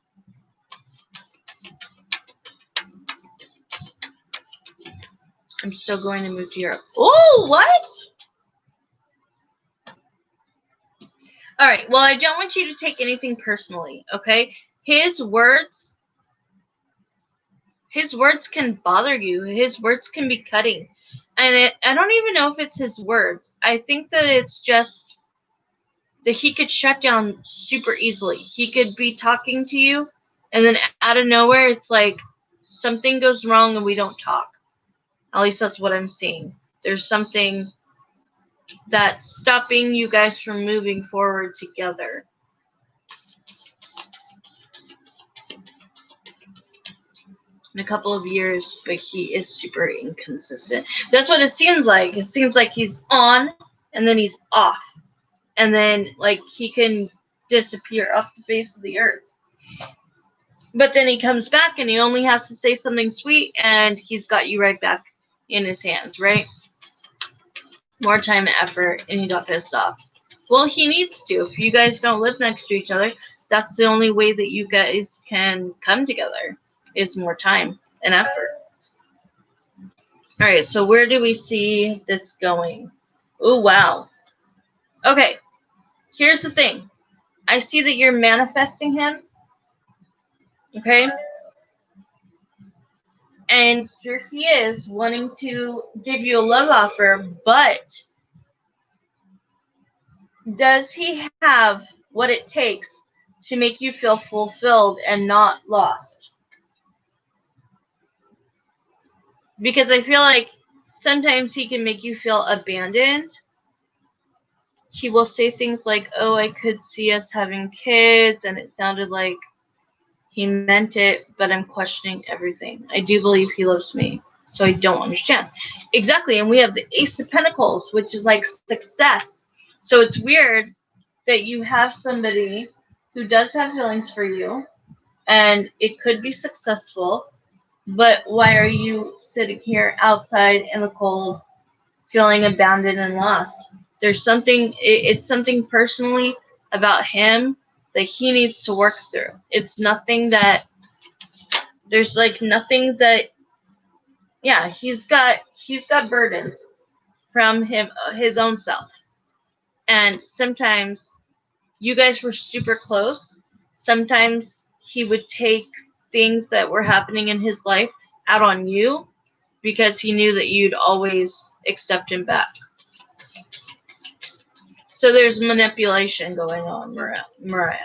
I'm still going to move to Europe. Oh, what? All right. Well, I don't want you to take anything personally, okay? His words can bother you. His words can be cutting. And I don't even know if it's his words. I think that it's just that he could shut down super easily. He could be talking to you, and then out of nowhere, it's like something goes wrong and we don't talk. At least that's what I'm seeing. There's something that's stopping you guys from moving forward together. In a couple of years, but he is super inconsistent. That's what it seems like. It seems like he's on, and then he's off. And then, like, he can disappear off the face of the earth. But then he comes back, and he only has to say something sweet, and he's got you right back in his hands, right? More time and effort, and he got pissed off. Well, he needs to. If you guys don't live next to each other, that's the only way that you guys can come together, is more time and effort. All right, so where do we see this going? Oh, wow. Okay, here's the thing. I see that you're manifesting him, okay? And here he is wanting to give you a love offer, but does he have what it takes to make you feel fulfilled and not lost? Because I feel like sometimes he can make you feel abandoned. He will say things like, oh, I could see us having kids, and it sounded like he meant it, but I'm questioning everything. I do believe he loves me, so I don't understand. Exactly, and we have the Ace of Pentacles, which is like success. So it's weird that you have somebody who does have feelings for you, and it could be successful, but why are you sitting here outside in the cold, feeling abandoned and lost? There's something, it's something personally about him that he needs to work through. It's nothing that, there's like nothing that, yeah, he's got burdens from his own self. And sometimes you guys were super close. Sometimes he would take things that were happening in his life out on you because he knew that you'd always accept him back. So there's manipulation going on, Mariah.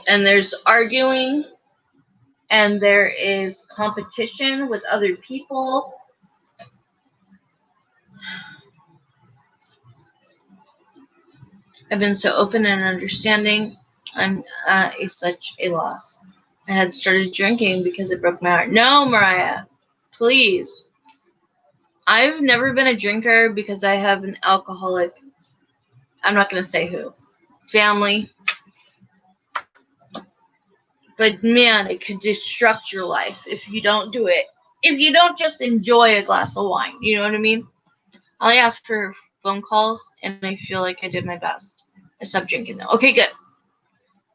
And there's arguing, and there is competition with other people. I've been so open and understanding. I'm such a loss. I had started drinking because it broke my heart. No, Mariah, please. I've never been a drinker because I have an alcoholic, I'm not going to say who, family. But man, it could disrupt your life if you don't do it. If you don't just enjoy a glass of wine, you know what I mean? I asked for phone calls, and I feel like I did my best. I stopped drinking though. Okay, good.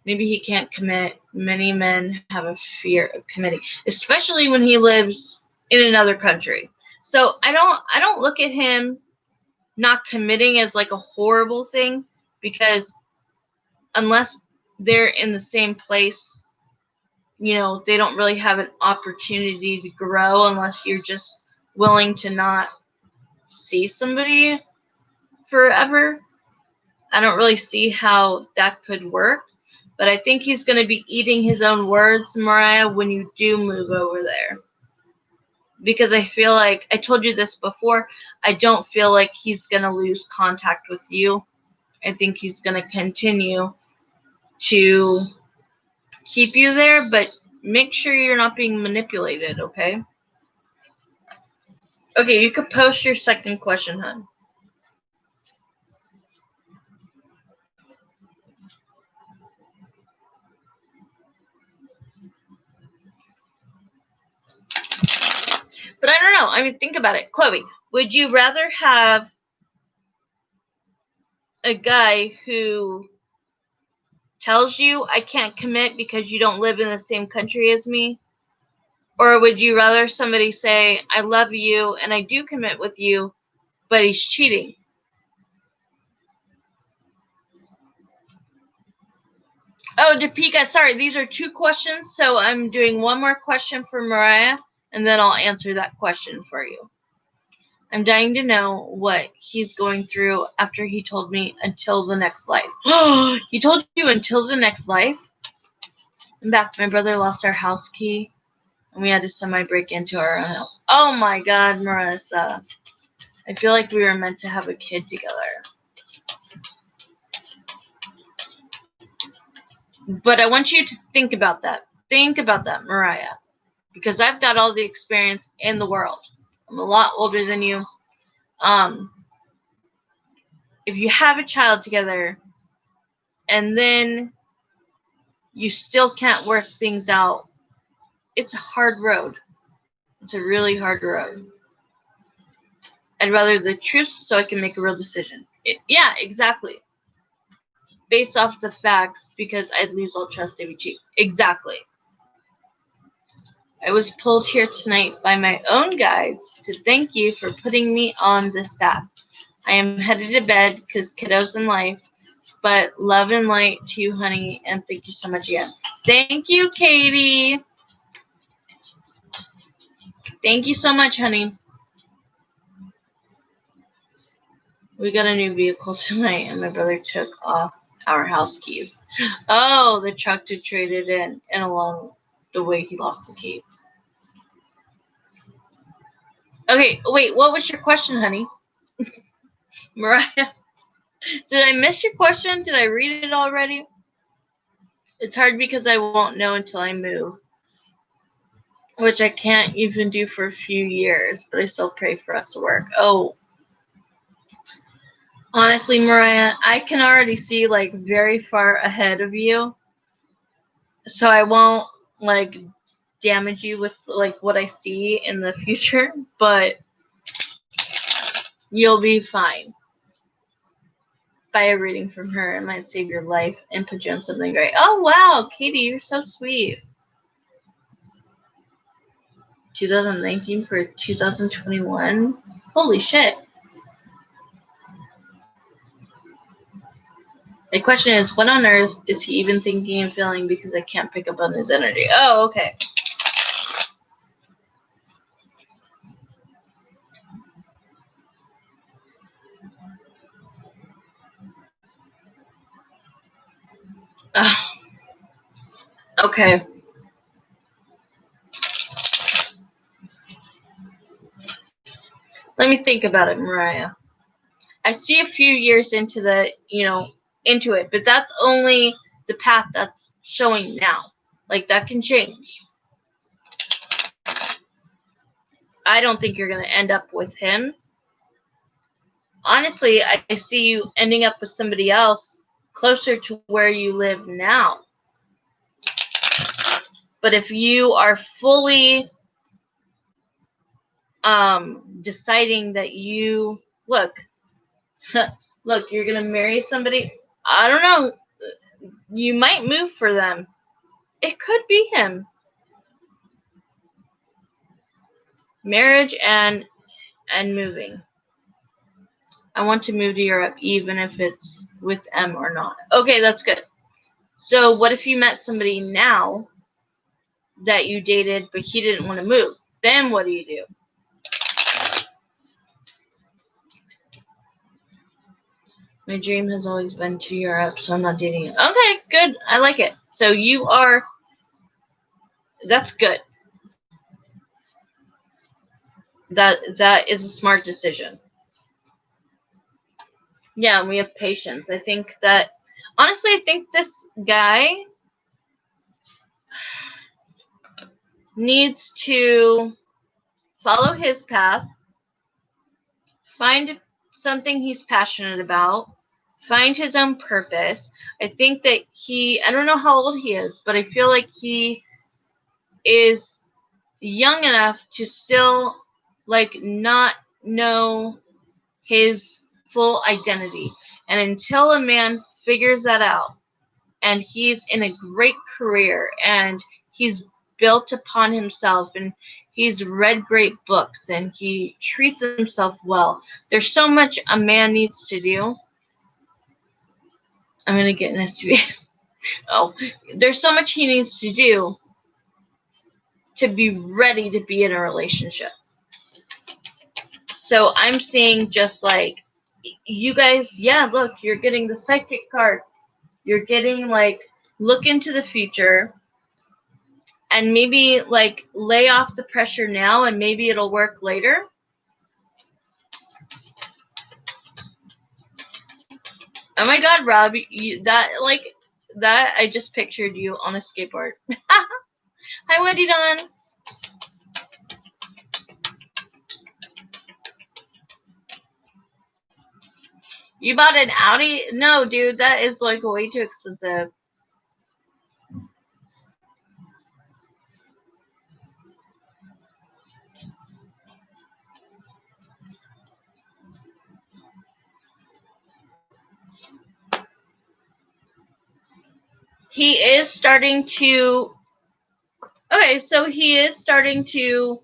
Maybe he can't commit. Many men have a fear of committing, especially when he lives in another country. So I don't look at him not committing as like a horrible thing, because unless they're in the same place, you know, they don't really have an opportunity to grow unless you're just willing to not see somebody forever. I don't really see how that could work. But I think he's going to be eating his own words, Mariah, when you do move over there. Because I feel like, I told you this before, I don't feel like he's going to lose contact with you. I think he's going to continue to keep you there, but make sure you're not being manipulated, okay? Okay, you could post your second question, hon. But I don't know. I mean, think about it. Chloe, would you rather have a guy who tells you I can't commit because you don't live in the same country as me? Or would you rather somebody say, I love you and I do commit with you, but he's cheating? Oh, Deepika, sorry, these are two questions, so I'm doing one more question for Mariah, and then I'll answer that question for you. I'm dying to know what he's going through after he told me until the next life. He told you until the next life? In fact, my brother lost our house key, and we had to semi-break into our own house. Oh my God, Marissa. I feel like we were meant to have a kid together. But I want you to think about that. Think about that, Mariah. Because I've got all the experience in the world. I'm a lot older than you. If you have a child together and then you still can't work things out, it's a hard road. It's a really hard road. I'd rather the truth so I can make a real decision. Yeah, exactly. Based off the facts, because I'd lose all trust if you cheat. Exactly. I was pulled here tonight by my own guides to thank you for putting me on this path. I am headed to bed because kiddos in life, but love and light to you, honey, and thank you so much again. Thank you, Katie. Thank you so much, honey. We got a new vehicle tonight, and my brother took off our house keys. Oh, the truck to trade it in, and along the way he lost the key. Okay, wait, what was your question, honey? Mariah, did I miss your question? Did I read it already? It's hard because I won't know until I move, which I can't even do for a few years, but I still pray for us to work. Oh, honestly, Mariah, I can already see, like, very far ahead of you, so I won't, like, damage you with, like, what I see in the future, but you'll be fine. By a reading from her, it might save your life and put you on something great. Oh, wow, Katie, you're so sweet. 2019 for 2021? Holy shit. The question is, what on earth is he even thinking and feeling because I can't pick up on his energy? Oh, okay. Okay. Let me think about it, Mariah. I see a few years into into it, but that's only the path that's showing now. Like, that can change. I don't think you're going to end up with him. Honestly, I see you ending up with somebody else closer to where you live now. But if you are fully deciding that you look, you're gonna marry somebody, I don't know, you might move for them. It could be him. Marriage and moving. I want to move to Europe even if it's with M or not. Okay, that's good. So what if you met somebody now that you dated but he didn't want to move? Then what do you do? My dream has always been to Europe, so I'm not dating it. Okay, good. I like it. So you are. That's good. That is a smart decision. Yeah, and we have patience. I think that honestly, I think this guy needs to follow his path, find something he's passionate about, find his own purpose. I think that I don't know how old he is, but I feel like he is young enough to still like not know his full identity. And until a man figures that out and he's in a great career and he's built upon himself and he's read great books and he treats himself well, there's so much a man needs to do. I'm going to get an SUV. Oh, there's so much he needs to do to be ready to be in a relationship. So I'm seeing just like, you guys, yeah, look, you're getting the psychic card. You're getting like, look into the future and maybe like lay off the pressure now and maybe it'll work later. Oh my God, Rob, that I just pictured you on a skateboard. Hi, Wendy Dawn. You bought an Audi? No, dude, that is like way too expensive. He is starting to. Okay, so he is starting to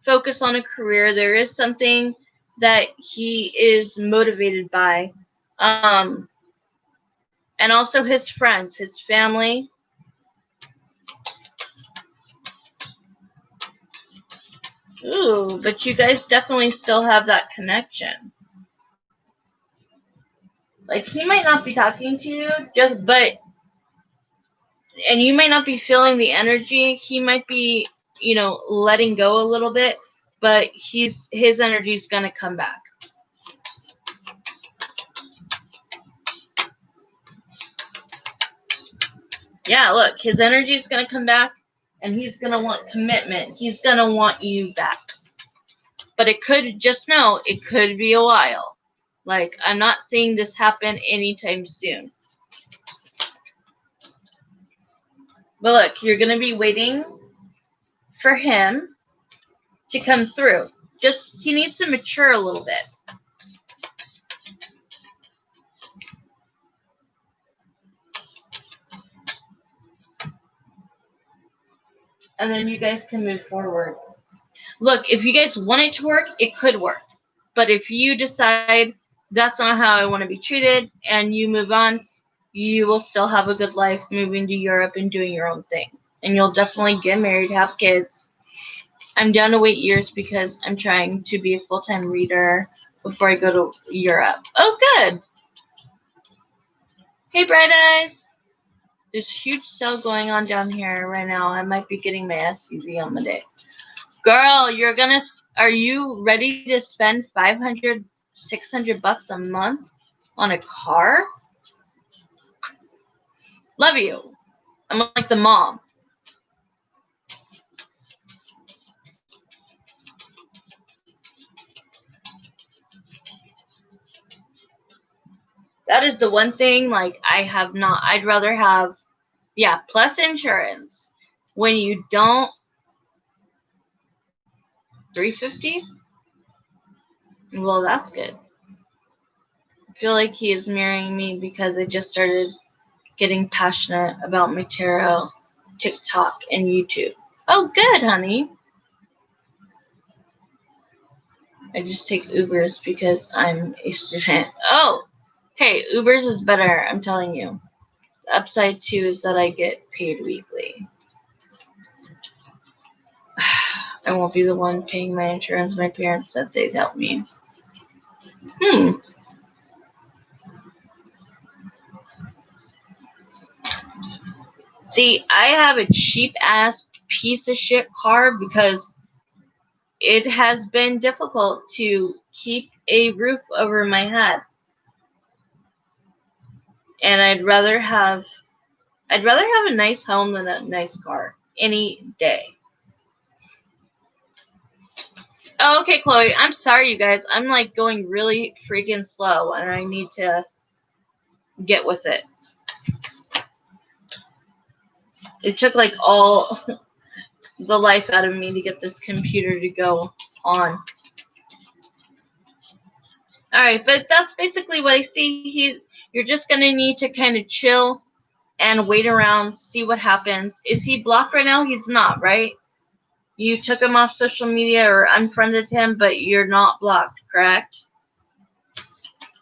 focus on a career. There is something that he is motivated by. And also his friends, his family. Ooh, but you guys definitely still have that connection. Like, he might not be talking to you, and you might not be feeling the energy. He might be, letting go a little bit, but his energy is going to come back. Yeah, look, his energy is going to come back, and he's going to want commitment. He's going to want you back. But it could be a while. Like, I'm not seeing this happen anytime soon. But look, you're going to be waiting for him to come through. He needs to mature a little bit. And then you guys can move forward. Look, if you guys want it to work, it could work. But if you decide that's not how I want to be treated and you move on, you will still have a good life moving to Europe and doing your own thing. And you'll definitely get married, have kids. I'm down to wait years because I'm trying to be a full-time reader before I go to Europe. Oh, good. Hey, Bright Eyes. There's a huge sale going on down here right now. I might be getting my SUV on Monday. Girl, are you ready to spend $500, $600 a month on a car? Love you. I'm like the mom. That is the one thing, like, I'd rather have, plus insurance. When you don't, $350? Well, that's good. I feel like he is marrying me because I just started getting passionate about my tarot, TikTok, and YouTube. Oh, good, honey. I just take Ubers because I'm a student. Oh, hey, Ubers is better, I'm telling you. The upside, too, is that I get paid weekly. I won't be the one paying my insurance. My parents said they'd help me. See, I have a cheap ass piece of shit car because it has been difficult to keep a roof over my head. And I'd rather have a nice home than a nice car any day. Oh, okay, Chloe, I'm sorry, you guys. I'm like going really freaking slow and I need to get with it. It took like all the life out of me to get this computer to go on. Alright, but that's basically what I see. You're just going to need to kind of chill and wait around, see what happens. Is he blocked right now? He's not, right? You took him off social media or unfriended him, but you're not blocked, correct?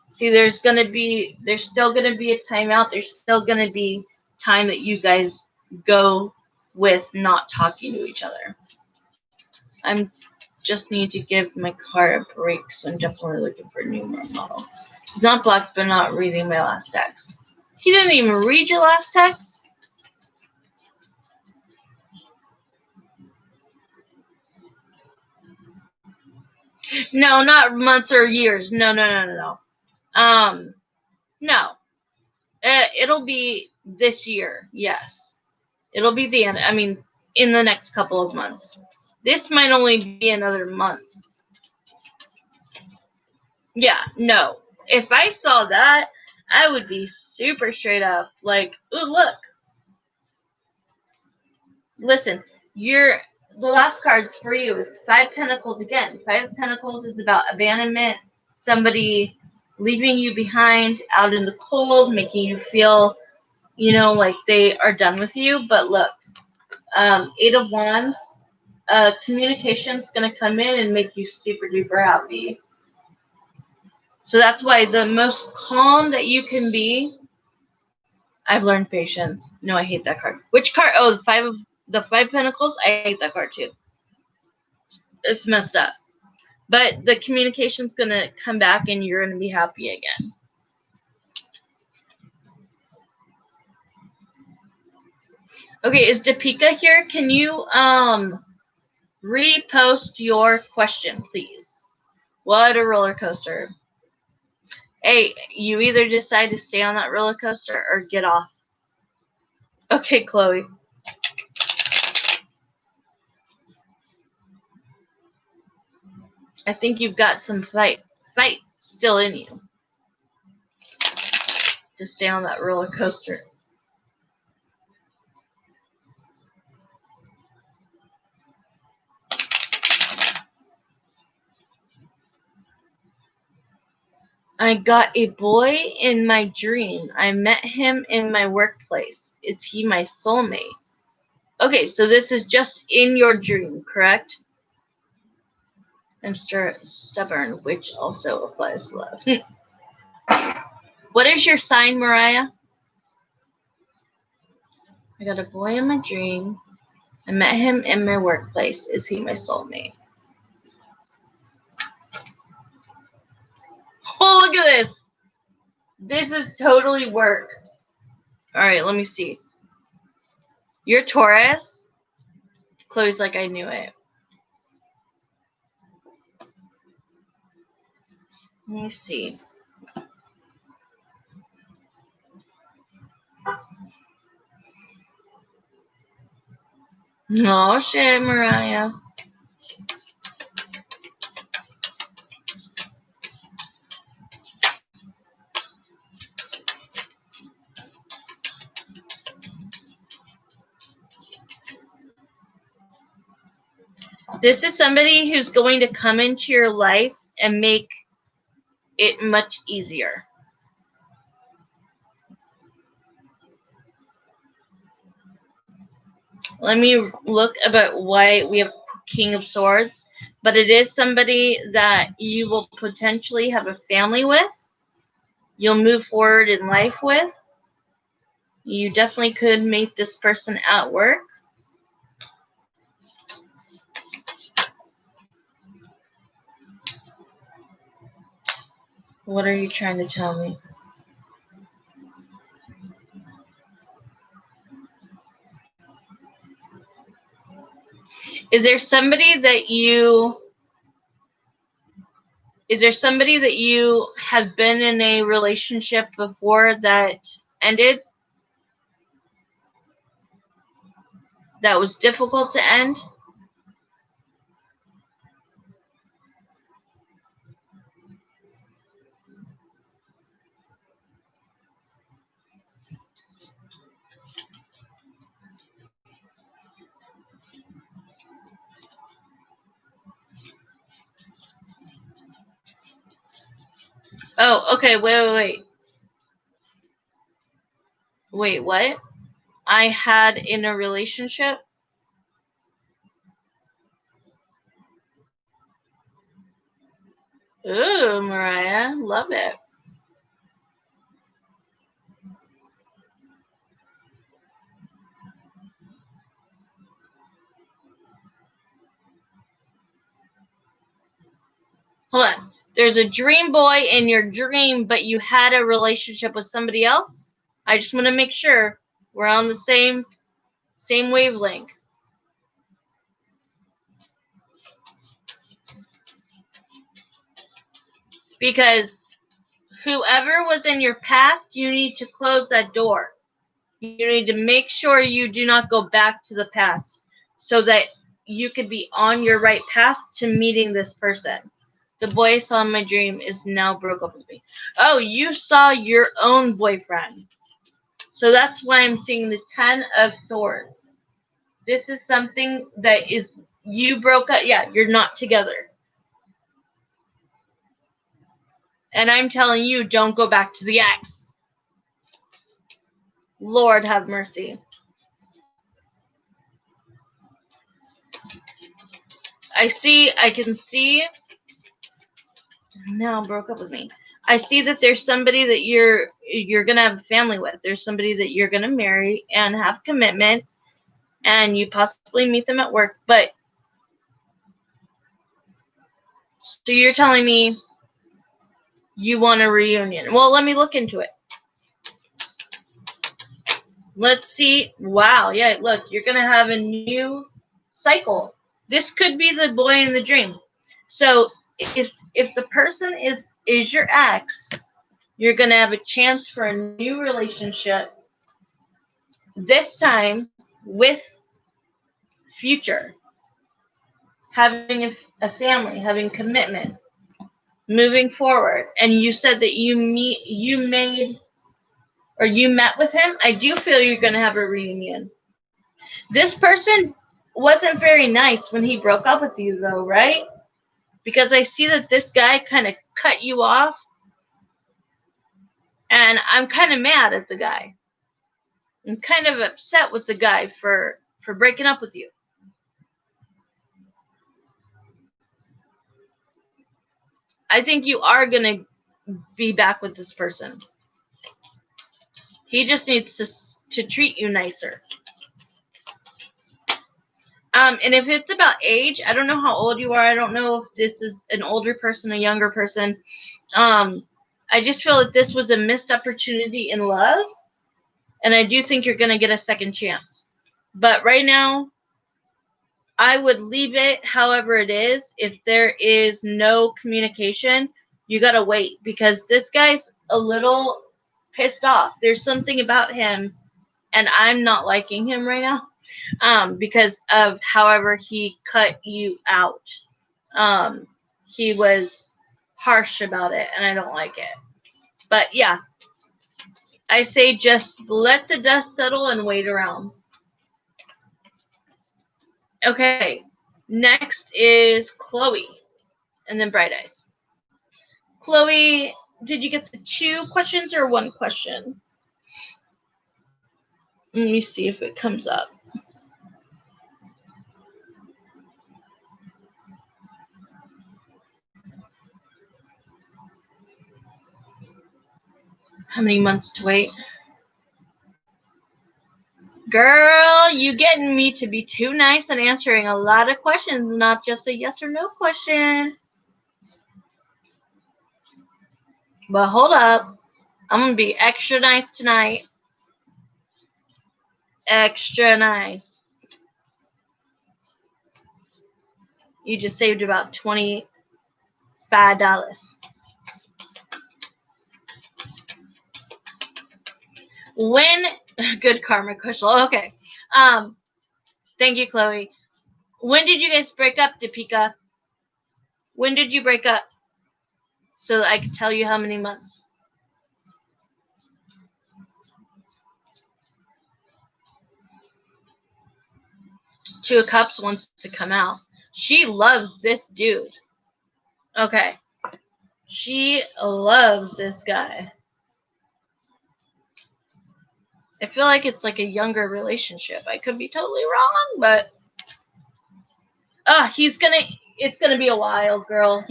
See, there's still gonna be a timeout. There's still gonna be time that you guys go with not talking to each other. I'm just need to give my car a break, so I'm definitely looking for a new model. He's not blocked, but not reading my last text. He didn't even read your last text? No, not months or years. No. No. It'll be this year, yes. It'll be the end. I mean, in the next couple of months. This might only be another month. Yeah, no. If I saw that, I would be super straight up. Like, ooh, look. Listen, the last card's for you is 5 Pentacles again. 5 Pentacles is about abandonment, somebody leaving you behind out in the cold, making you feel, like they are done with you. But look, 8 of Wands, communication's going to come in and make you super duper happy. So that's why the most calm that you can be, I've learned patience. No, I hate that card. Which card? Oh, the 5 Pentacles? I hate that card too. It's messed up. But the communication's going to come back and you're going to be happy again. Okay, is Deepika here? Can you repost your question, please? What a roller coaster. Hey, you either decide to stay on that roller coaster or get off. Okay, Chloe. I think you've got some fight still in you to stay on that roller coaster. I got a boy in my dream. I met him in my workplace. Is he my soulmate? Okay, so this is just in your dream, correct? I'm stubborn, which also applies to love. What is your sign, Mariah? I got a boy in my dream. I met him in my workplace. Is he my soulmate? Oh, look at this. This is totally work. All right, let me see. You're Taurus? Chloe's like, I knew it. Let me see. Oh, shit, Mariah. This is somebody who's going to come into your life and make it much easier. Let me look about why we have King of Swords. But it is somebody that you will potentially have a family with. You'll move forward in life with. You definitely could meet this person at work. What are you trying to tell me? Is there somebody that you have been in a relationship before that ended? That was difficult to end? Oh, okay, wait. Wait, what? I had in a relationship? Ooh, Mariah, love it. Hold on. There's a dream boy in your dream, but you had a relationship with somebody else? I just want to make sure we're on the same wavelength. Because whoever was in your past, you need to close that door. You need to make sure you do not go back to the past so that you could be on your right path to meeting this person. The boy I saw in my dream is now broke up with me. Oh, you saw your own boyfriend. So that's why I'm seeing the 10 of Swords. This is something that is, you broke up. Yeah, you're not together. And I'm telling you, don't go back to the ex. Lord have mercy. I can see, now broke up with me. I see that there's somebody that you're going to have a family with. There's somebody that you're going to marry and have commitment, and you possibly meet them at work. But, so you're telling me you want a reunion. Well, let me look into it. Let's see. Wow. Yeah, look, you're going to have a new cycle. This could be the boy in the dream. So if the person is your ex, you're going to have a chance for a new relationship, this time with future. Having a family, having commitment, moving forward. And you said that you met with him. I do feel you're going to have a reunion. This person wasn't very nice when he broke up with you, though, right? Because I see that this guy kind of cut you off, and I'm kind of mad at the guy. I'm kind of upset with the guy for breaking up with you. I think you are going to be back with this person. He just needs to treat you nicer. And if it's about age, I don't know how old you are. I don't know if this is an older person, a younger person. I just feel that this was a missed opportunity in love. And I do think you're going to get a second chance. But right now, I would leave it however it is. If there is no communication, you got to wait. Because this guy's a little pissed off. There's something about him, and I'm not liking him right now. Because of however he cut you out. He was harsh about it, and I don't like it. But yeah, I say just let the dust settle and wait around. Okay, next is Chloe, and then Bright Eyes. Chloe, did you get the 2 questions or 1 question? Let me see if it comes up. How many months to wait? Girl, you getting me to be too nice and answering a lot of questions, not just a yes or no question. But hold up. I'm going to be extra nice tonight. Extra nice. You just saved about $25. When good karma, Kushal. Okay. Thank you, Chloe. When did you guys break up, Deepika? When did you break up? So that I can tell you how many months. Two of Cups wants to come out. She loves this dude. Okay. She loves this guy. I feel like it's like a younger relationship. I could be totally wrong, but it's gonna be a while, girl.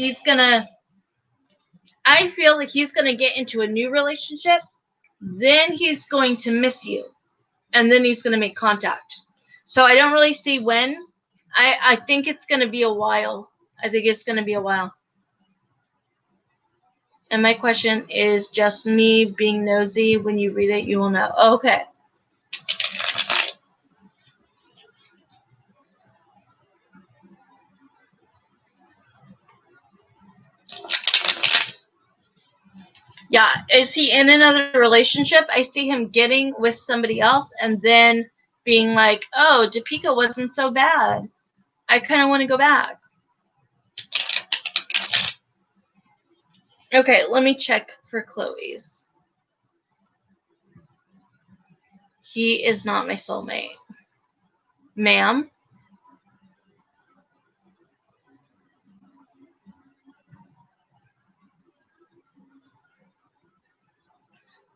I feel like he's gonna get into a new relationship, then he's going to miss you, and then he's gonna make contact. So I don't really see when. I think it's gonna be a while. I think it's gonna be a while. And my question is just me being nosy. When you read it, you will know. Okay. Yeah, is he in another relationship? I see him getting with somebody else and then being like, oh, Deepika wasn't so bad. I kind of want to go back. Okay, let me check for Chloe's. He is not my soulmate. Ma'am?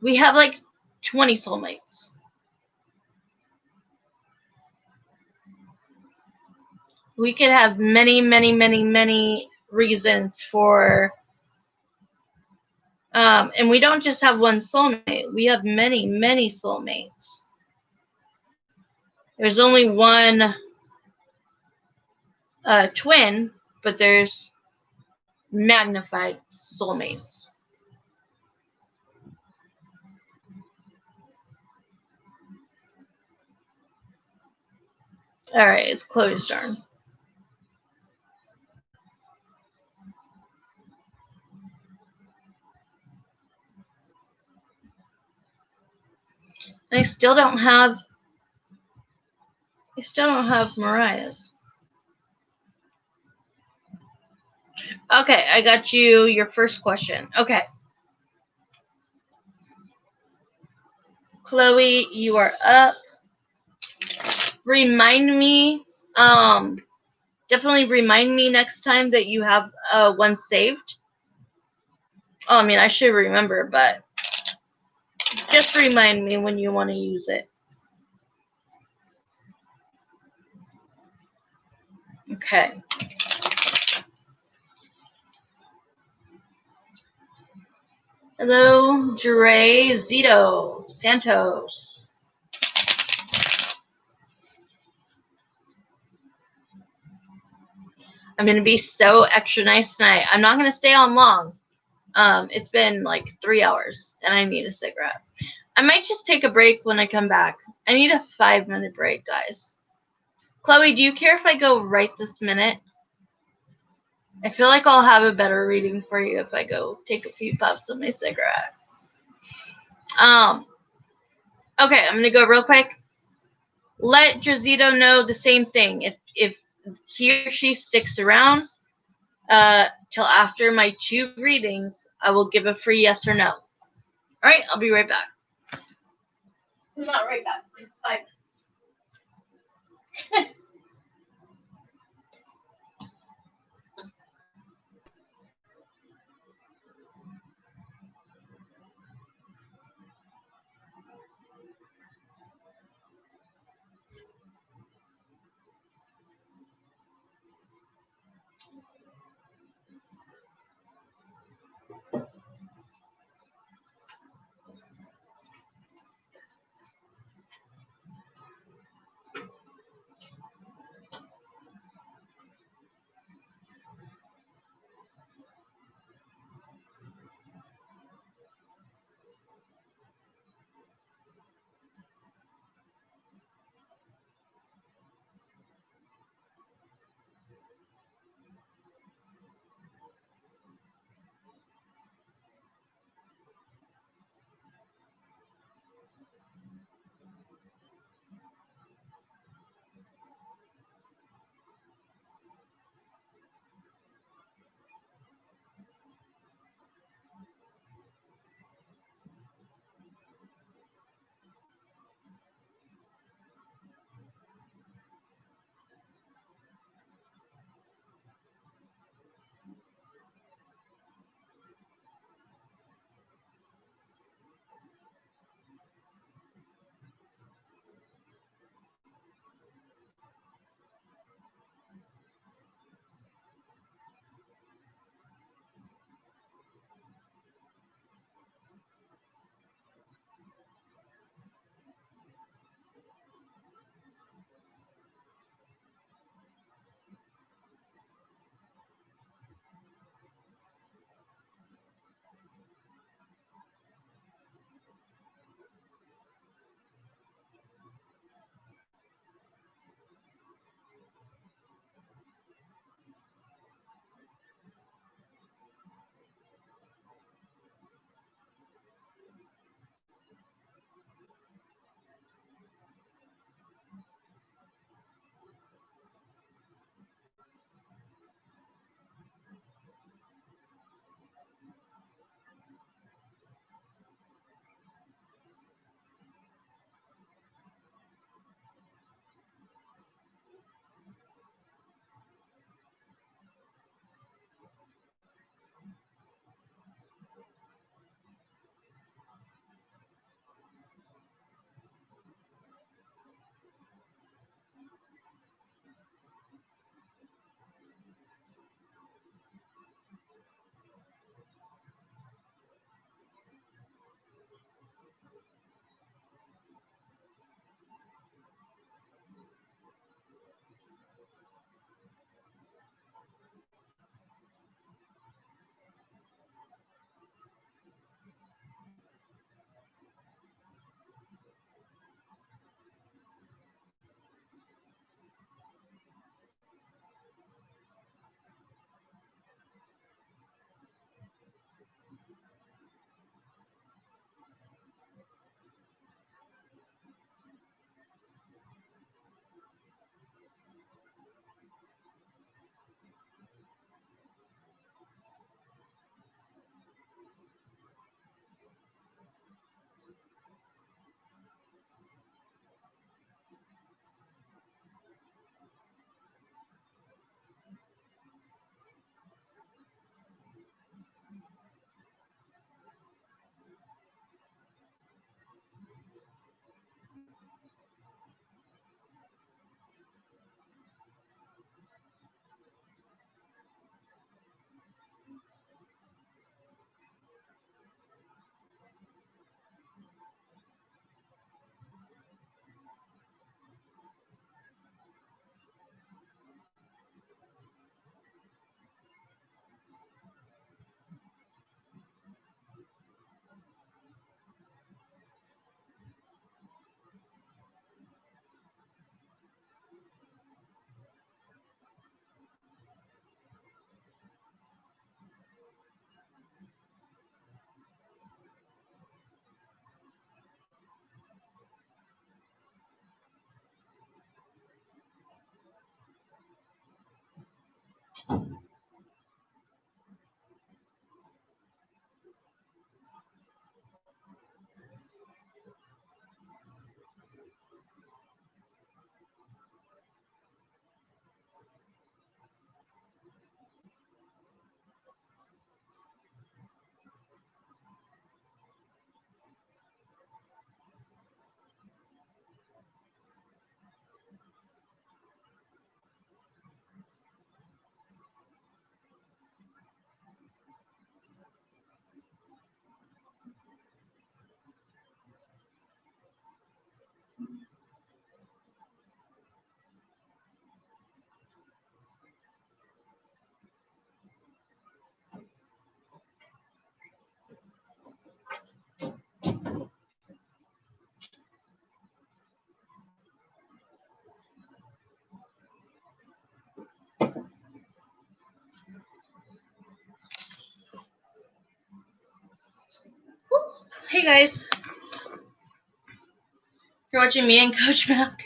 We have like 20 soulmates. We could have many, many, many, many reasons for... and we don't just have one soulmate. We have many, many soulmates. There's only one twin, but there's magnified soulmates. All right, it's Chloe's turn. And I still don't have Mariah's. Okay, I got you your first question. Okay. Chloe, you are up. Remind me, definitely remind me next time that you have one saved. Oh, I mean, I should remember, but just remind me when you want to use it. Okay. Hello, Jure, Zito, Santos. I'm going to be so extra nice tonight. I'm not going to stay on long. It's been like 3 hours, and I need a cigarette. I might just take a break when I come back. I need a 5-minute break, guys. Chloe, do you care if I go right this minute? I feel like I'll have a better reading for you if I go take a few puffs of my cigarette. Okay, I'm going to go real quick. Let Josito know the same thing. If he or she sticks around till after my 2 readings, I will give a free yes or no. All right, I'll be right back. Not right back, like 5 minutes. Hey guys, you're watching me and Coach Mac.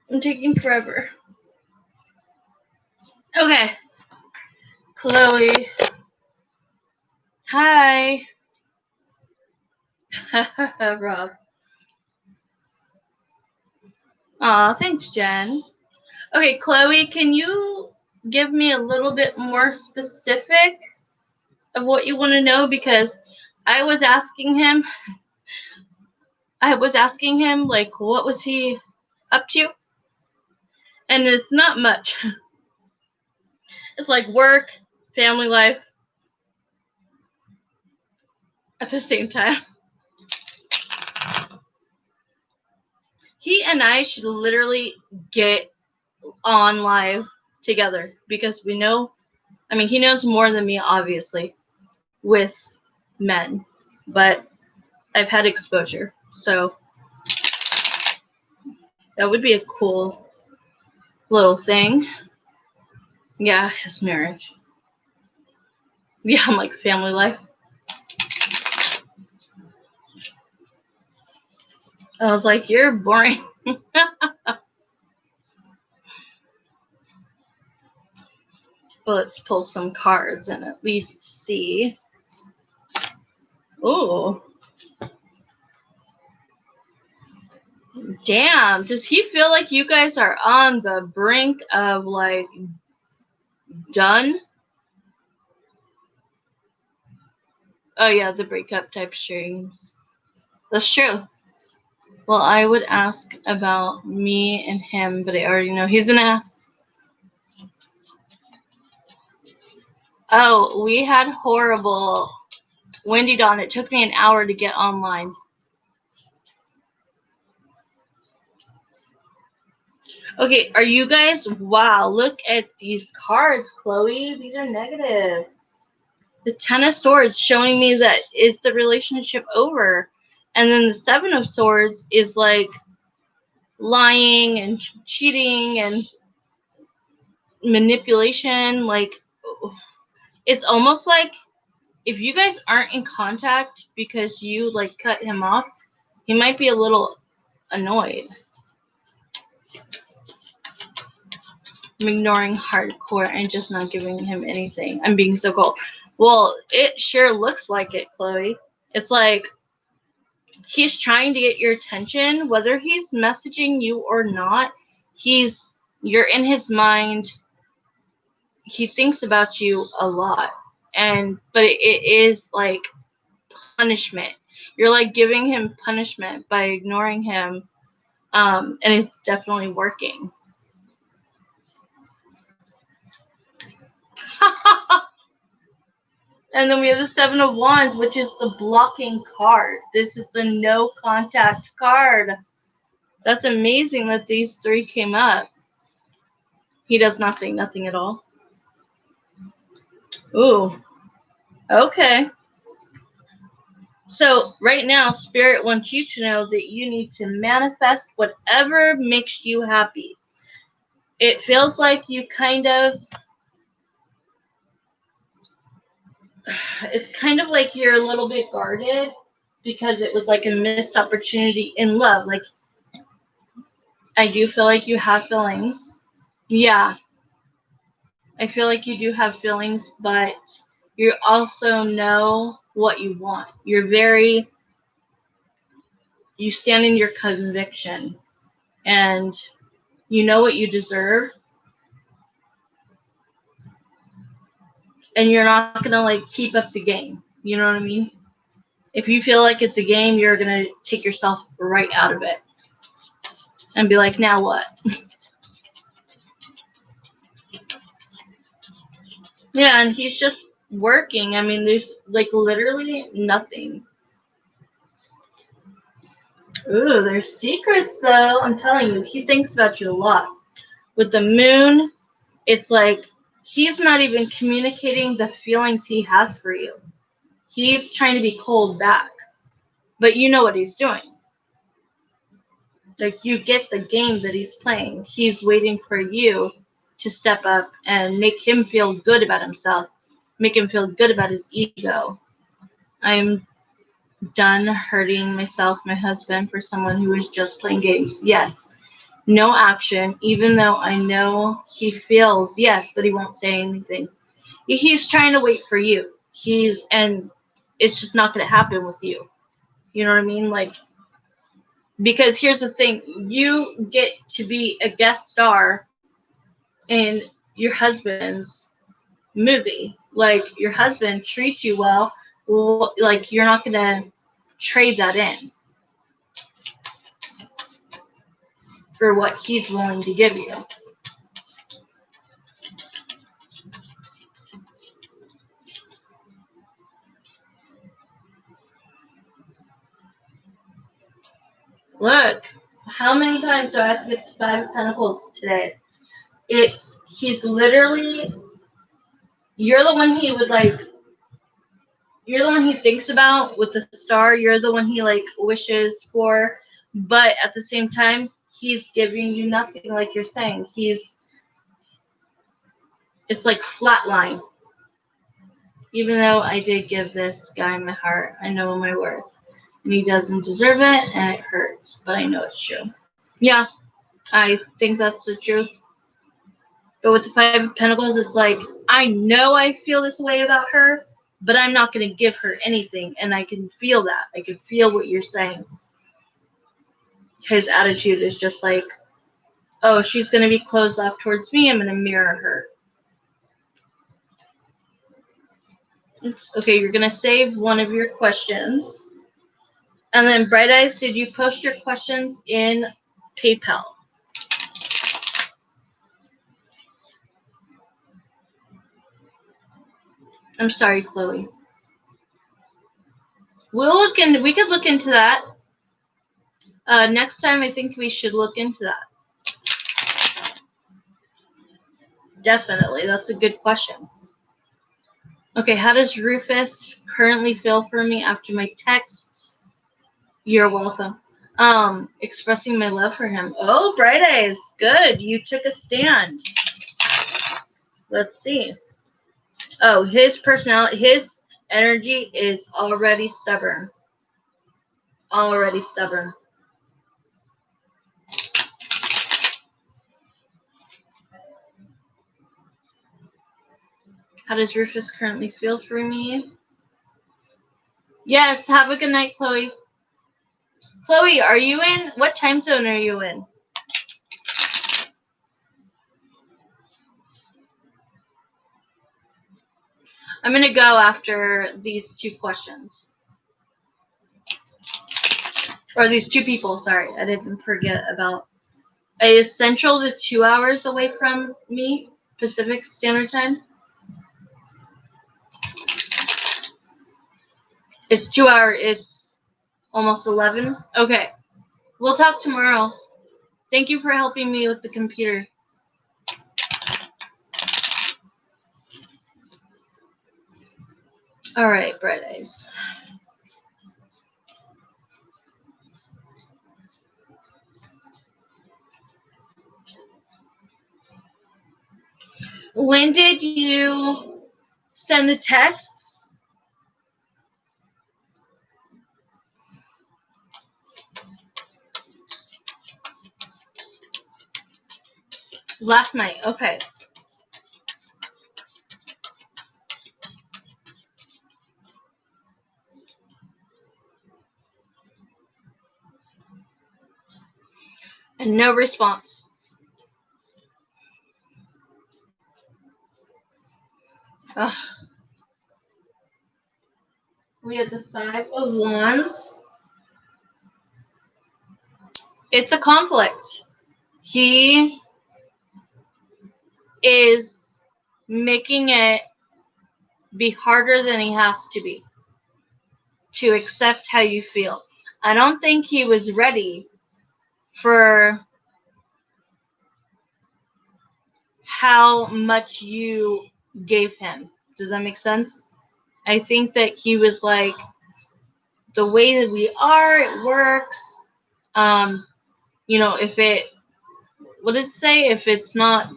I'm taking forever. Okay, Chloe. Hi. Rob. Aw, thanks, Jen. Okay, Chloe, can you give me a little bit more specific of what you want to know? Because I was asking him, like, what was he up to? And it's not much. It's like work, family life at the same time. He and I should literally get on live together because we know, I mean, he knows more than me, obviously, with men, but I've had exposure, so that would be a cool little thing. Yeah, his marriage. Yeah, I'm like family life. I was like, you're boring. Well, let's pull some cards and at least see. Ooh. Damn, does he feel like you guys are on the brink of, like, done? Oh, yeah, the breakup type streams. That's true. Well, I would ask about me and him, but I already know he's an ass. Oh, we had horrible Wendy Dawn. It took me an hour to get online. Okay, are you guys? Wow, look at these cards, Chloe. These are negative. The Ten of Swords showing me that is the relationship over. And then the Seven of Swords is like lying and cheating and manipulation. Like, it's almost like if you guys aren't in contact because you, like, cut him off, he might be a little annoyed. I'm ignoring hardcore and just not giving him anything. I'm being so cold. Well, it sure looks like it, Chloe. It's like he's trying to get your attention, whether he's messaging you or not. You're in his mind. He thinks about you a lot, but it is like punishment. You're like giving him punishment by ignoring him, and it's definitely working. And then we have the Seven of Wands, which is the blocking card. This is the no contact card. That's amazing that these three came up. He does nothing at all. Ooh. Okay. So right now, Spirit wants you to know that you need to manifest whatever makes you happy. It feels like you kind of, it's kind of like you're a little bit guarded because it was like a missed opportunity in love. Like, I do feel like you have feelings. Yeah, I feel like you do have feelings, but you also know what you want. You stand in your conviction, and you know what you deserve, and you're not gonna like keep up the game. You know what I mean? If you feel like it's a game, you're gonna take yourself right out of it and be like, now what? Yeah, and he's just working. I mean, there's like literally nothing. Ooh, there's secrets though. I'm telling you, he thinks about you a lot. With the moon, it's like he's not even communicating the feelings he has for you. He's trying to be cold back. But you know what he's doing. Like, you get the game that he's playing. He's waiting for you to step up and make him feel good about himself, make him feel good about his ego. I'm done hurting myself, my husband, for someone who is just playing games. Yes. No action, even though I know he feels yes, but he won't say anything. He's trying to wait for you. And it's just not going to happen with you. You know what I mean? Like, because here's the thing, you get to be a guest star in your husband's movie. Like, your husband treats you well, like, you're not going to trade that in for what he's willing to give you. Look, how many times do I have to get to 5 of Pentacles today? He's literally, you're the one he would like, you're the one he thinks about with the star. You're the one he like wishes for, but at the same time, he's giving you nothing. Like you're saying, it's like flatline. Even though I did give this guy my heart, I know my worth, and he doesn't deserve it, and it hurts, but I know it's true. Yeah, I think that's the truth. But with the 5 of Pentacles, it's like, I know I feel this way about her, but I'm not going to give her anything. And I can feel that. I can feel what you're saying. His attitude is just like, oh, she's going to be closed off towards me. I'm going to mirror her. Oops. Okay, you're going to save one of your questions. And then, Bright Eyes, did you post your questions in PayPal? I'm sorry, Chloe. We could look into that. Next time, I think we should look into that. Definitely. That's a good question. Okay, how does Rufus currently feel for me after my texts? You're welcome. Expressing my love for him. Oh, Bright Eyes. Good. You took a stand. Let's see. Oh, his personality, his energy is already stubborn. Already stubborn. How does Rufus currently feel for me? Yes, have a good night, Chloe. Chloe, are you in? What time zone are you in? I'm going to go after these 2 questions. Or these 2 people, sorry. I didn't forget about. Is Central the 2 hours away from me? Pacific Standard Time? It's 2 hours. It's almost 11. Okay. We'll talk tomorrow. Thank you for helping me with the computer. All right, Bright Eyes. When did you send the texts? Last night, okay. And no response. Ugh. We have the Five of Wands. It's a conflict. He is making it be harder than he has to be to accept how you feel. I don't think he was ready for how much you gave him. Does that make sense? I think that he was like, the way that we are, it works. If it, what does it say? If it's not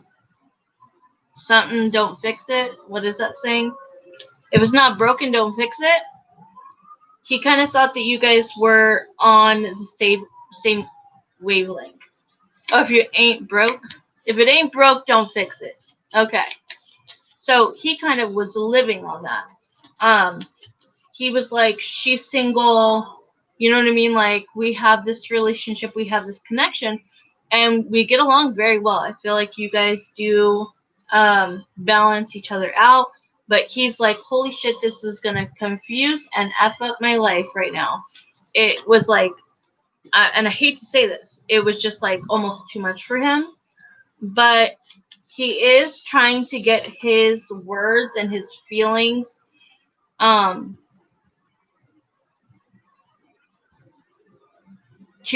something, don't fix it. What is that saying? If it's not broken, don't fix it. He kind of thought that you guys were on the same wavelength. Oh, if it ain't broke, don't fix it. Okay. So he kind of was living on that. He was like, she's single, you know what I mean? Like, we have this relationship, we have this connection, and we get along very well. I feel like you guys do balance each other out. But he's like, holy shit, this is going to confuse and F up my life right now. It was like, and I hate to say this, it was just like almost too much for him. But he is trying to get his words and his feelings to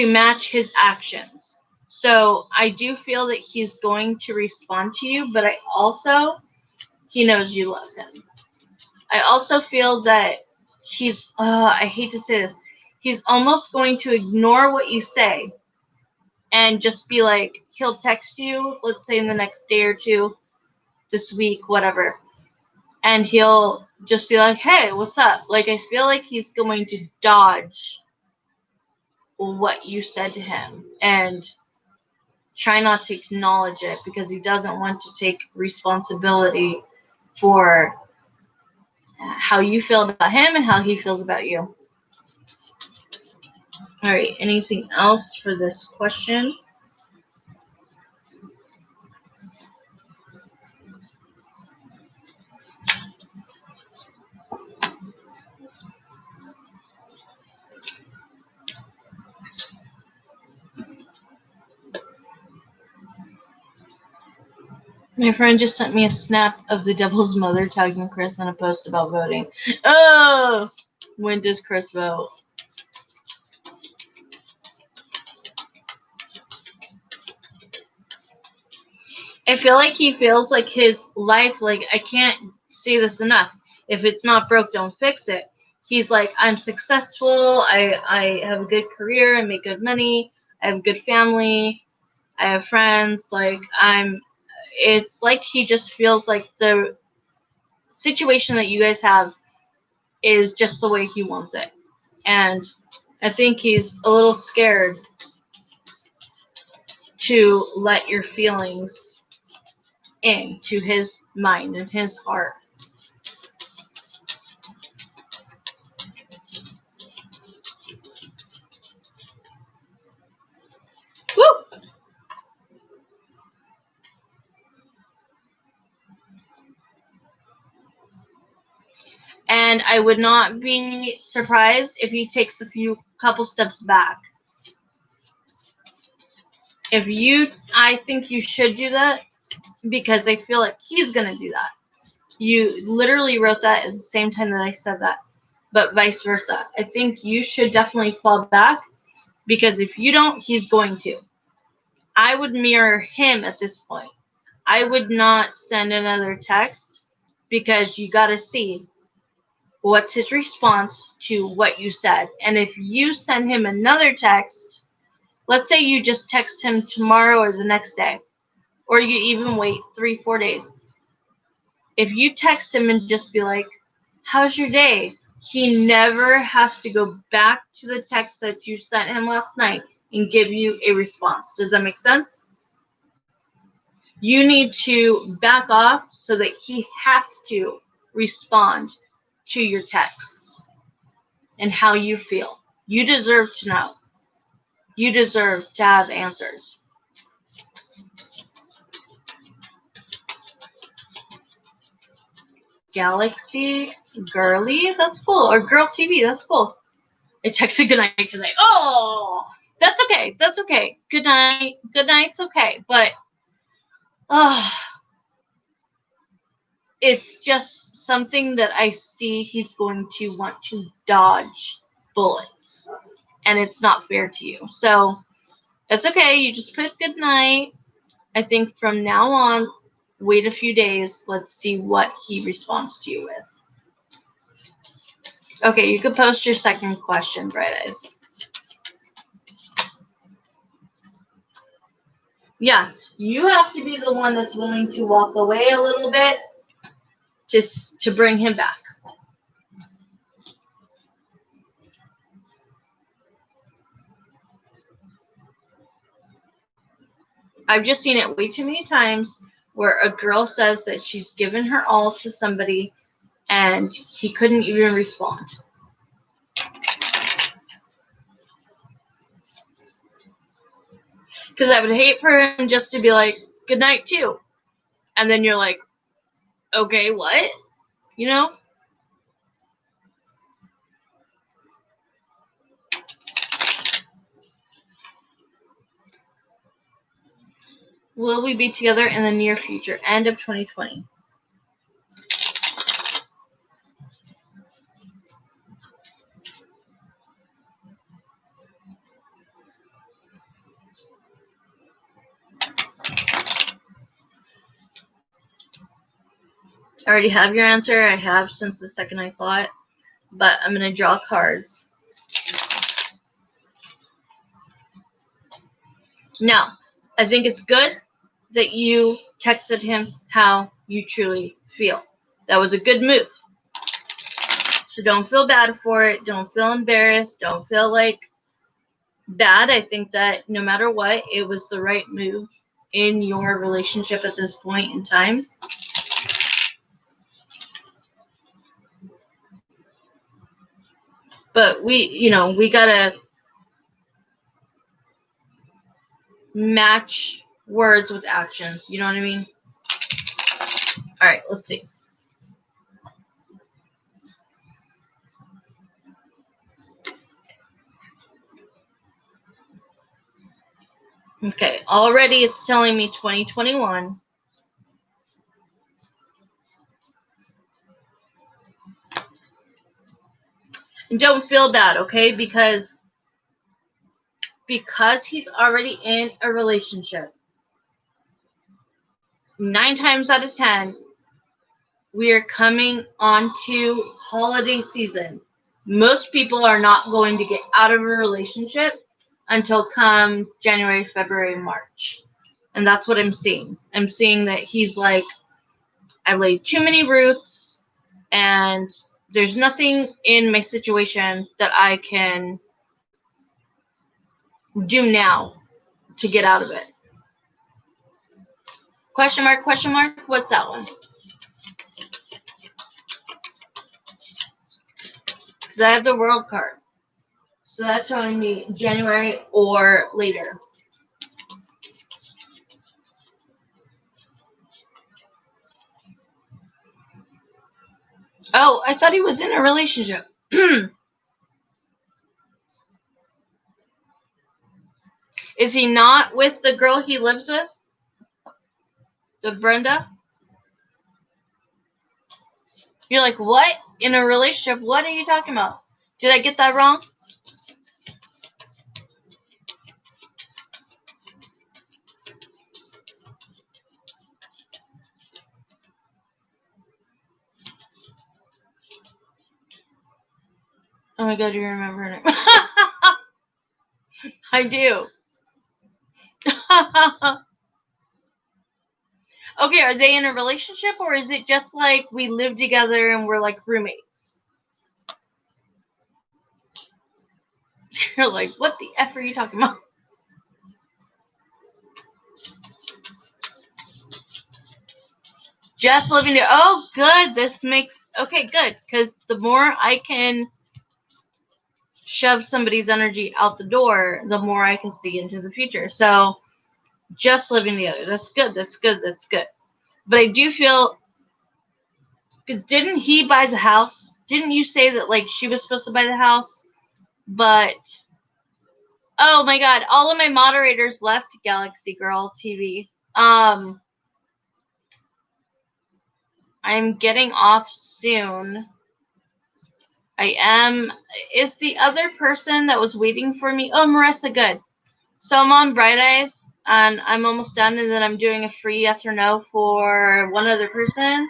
match his actions. So I do feel that he's going to respond to you, but he knows you love him. I also feel that I hate to say this, he's almost going to ignore what you say and just be like, he'll text you, let's say in the next day or two, this week, whatever, and he'll just be like, hey, what's up? Like, I feel like he's going to dodge what you said to him and try not to acknowledge it because he doesn't want to take responsibility for how you feel about him and how he feels about you. All right, anything else for this question? My friend just sent me a snap of the devil's mother tagging Chris on a post about voting. Oh, when does Chris vote? I feel like he feels like his life, like, I can't say this enough. If it's not broke, don't fix it. He's like, I'm successful. I have a good career. I make good money. I have a good family. I have friends. Like, it's like he just feels like the situation that you guys have is just the way he wants it. And I think he's a little scared to let your feelings into his mind and his heart. Woo! And I would not be surprised if he takes a couple steps back. I think you should do that because I feel like he's going to do that. You literally wrote that at the same time that I said that, but vice versa. I think you should definitely fall back because if you don't, he's going to. I would mirror him at this point. I would not send another text because you got to see what's his response to what you said. And if you send him another text, let's say you just text him tomorrow or the next day, or you even wait 3-4 days. If you text him and just be like, how's your day? He never has to go back to the text that you sent him last night and give you a response. Does that make sense? You need to back off so that he has to respond to your texts and how you feel. You deserve to know. You deserve to have answers. Galaxy Girly, that's cool. Or Girl TV, that's cool. I texted goodnight tonight. Oh, that's okay. That's okay. Good night. Good night's okay. But it's just something that I see he's going to want to dodge bullets. And it's not fair to you. So it's okay. You just put good night. I think from now on, wait a few days. Let's see what he responds to you with. Okay, you could post your second question, Bright Eyes. Yeah, you have to be the one that's willing to walk away a little bit just to bring him back. I've just seen it way too many times where a girl says that she's given her all to somebody and he couldn't even respond. Because I would hate for him just to be like, good night too. And then you're like, okay, what? You know? Will we be together in the near future? End of 2020. I already have your answer. I have since the second I saw it. But I'm going to draw cards. Now, I think it's good that you texted him how you truly feel. That was a good move. So don't feel bad for it. Don't feel embarrassed. Don't feel like bad. I think that no matter what, it was the right move in your relationship at this point in time. But we gotta match words with actions. You know what I mean? All right, let's see. Okay, already it's telling me 2021. And don't feel bad, okay? Because he's already in a relationship. 9 times out of 10, we are coming on to holiday season. Most people are not going to get out of a relationship until come January, February, March. And that's what I'm seeing. I'm seeing that he's like, I laid too many roots and there's nothing in my situation that I can do now to get out of it. Question mark, question mark? What's that one? Because I have the world card. So that's showing me January or later. Oh, I thought he was in a relationship. Is he not with the girl he lives with? The Brenda? You're like, what? In a relationship? What are you talking about? Did I get that wrong? Oh my god, you remember her name. I do. Okay, are they in a relationship or is it just like we live together and we're like roommates? You're like, what the F are you talking about? Just living there. Oh, good. This makes, okay, good. Because the more I can shove somebody's energy out the door, the more I can see into the future. So just living together. That's good. That's good. That's good. But I do feel, because didn't he buy the house? Didn't you say that, like, she was supposed to buy the house? But, oh my God, all of my moderators left Galaxy Girl TV. I'm getting off soon. I am. Is the other person that was waiting for me? Oh, Marissa, good. So I'm on Bright Eyes, and I'm almost done, and then I'm doing a free yes or no for one other person.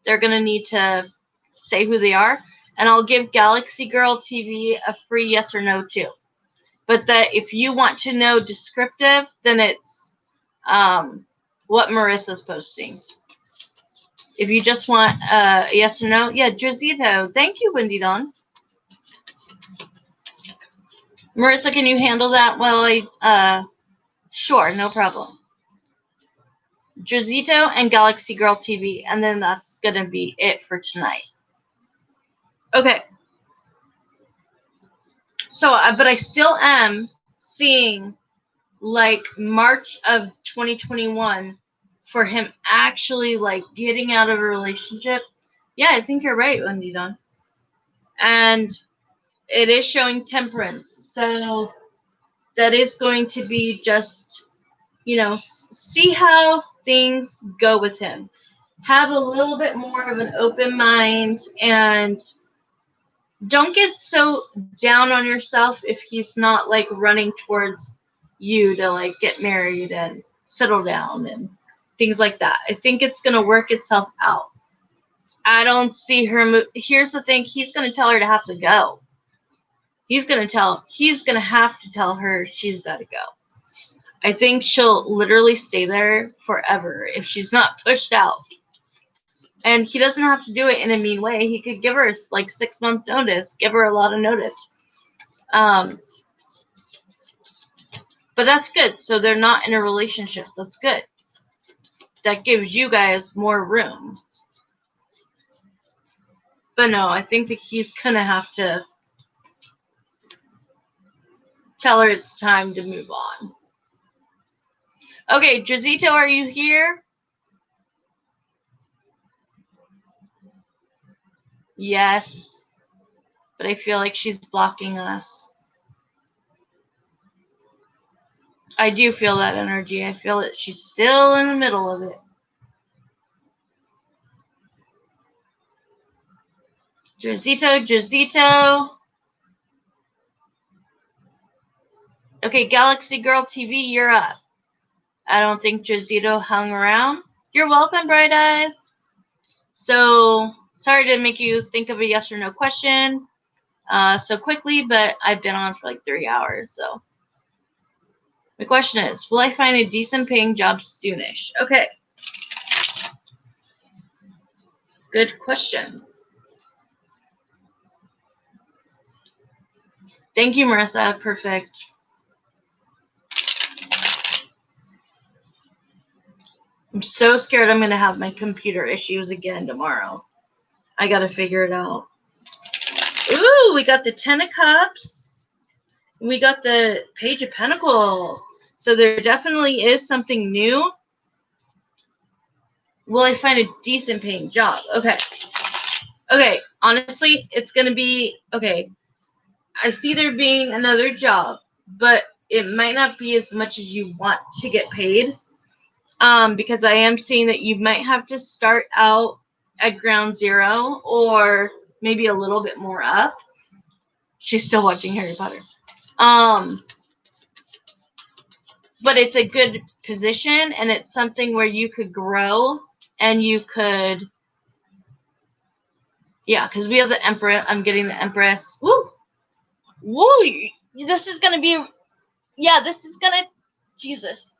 They're going to need to say who they are, and I'll give Galaxy Girl TV a free yes or no, too. But that if you want to know descriptive, then it's what Marissa's posting. If you just want a yes or no, yeah, Josito. Thank you, Wendy Dawn. Marissa, can you handle that while I, sure, no problem. Josito and Galaxy Girl TV, and then that's going to be it for tonight. Okay. So, but I still am seeing, like, March of 2021 for him actually, like, getting out of a relationship. Yeah, I think you're right, Wendy Dawn. And it is showing temperance. So that is going to be just, you know, see how things go with him. Have a little bit more of an open mind, and don't get so down on yourself if he's not, like, running towards you to, like, get married and settle down and things like that. I think it's going to work itself out. I don't see her move. Here's the thing. He's going to tell her to have to go. He's going to have to tell her she's got to go. I think she'll literally stay there forever if she's not pushed out. And he doesn't have to do it in a mean way. He could give her, like, 6-month notice. Give her a lot of notice. But that's good. So they're not in a relationship. That's good. That gives you guys more room. But no, I think that he's going to have to tell her it's time to move on. Okay, Josito, are you here? Yes. But I feel like she's blocking us. I do feel that energy. I feel that she's still in the middle of it. Josito. Okay, Galaxy Girl TV, you're up. I don't think Josito hung around. You're welcome, Bright Eyes. So, sorry to make you think of a yes or no question so quickly, but I've been on for like 3 hours, so. My question is, will I find a decent paying job soonish? Okay. Good question. Thank you, Marissa. Perfect. I'm so scared I'm going to have my computer issues again tomorrow. I got to figure it out. Ooh, we got the 10 of Cups. We got the Page of Pentacles. So there definitely is something new. Will I find a decent paying job? Okay. Okay, honestly, it's going to be, okay, I see there being another job, but it might not be as much as you want to get paid. Because I am seeing that you might have to start out at ground zero or maybe a little bit more up. She's still watching Harry Potter. But it's a good position, and it's something where you could grow and you could, yeah, because we have the Empress. I'm getting the Empress. Woo! Woo! This is going to be, yeah, this is going to, Jesus.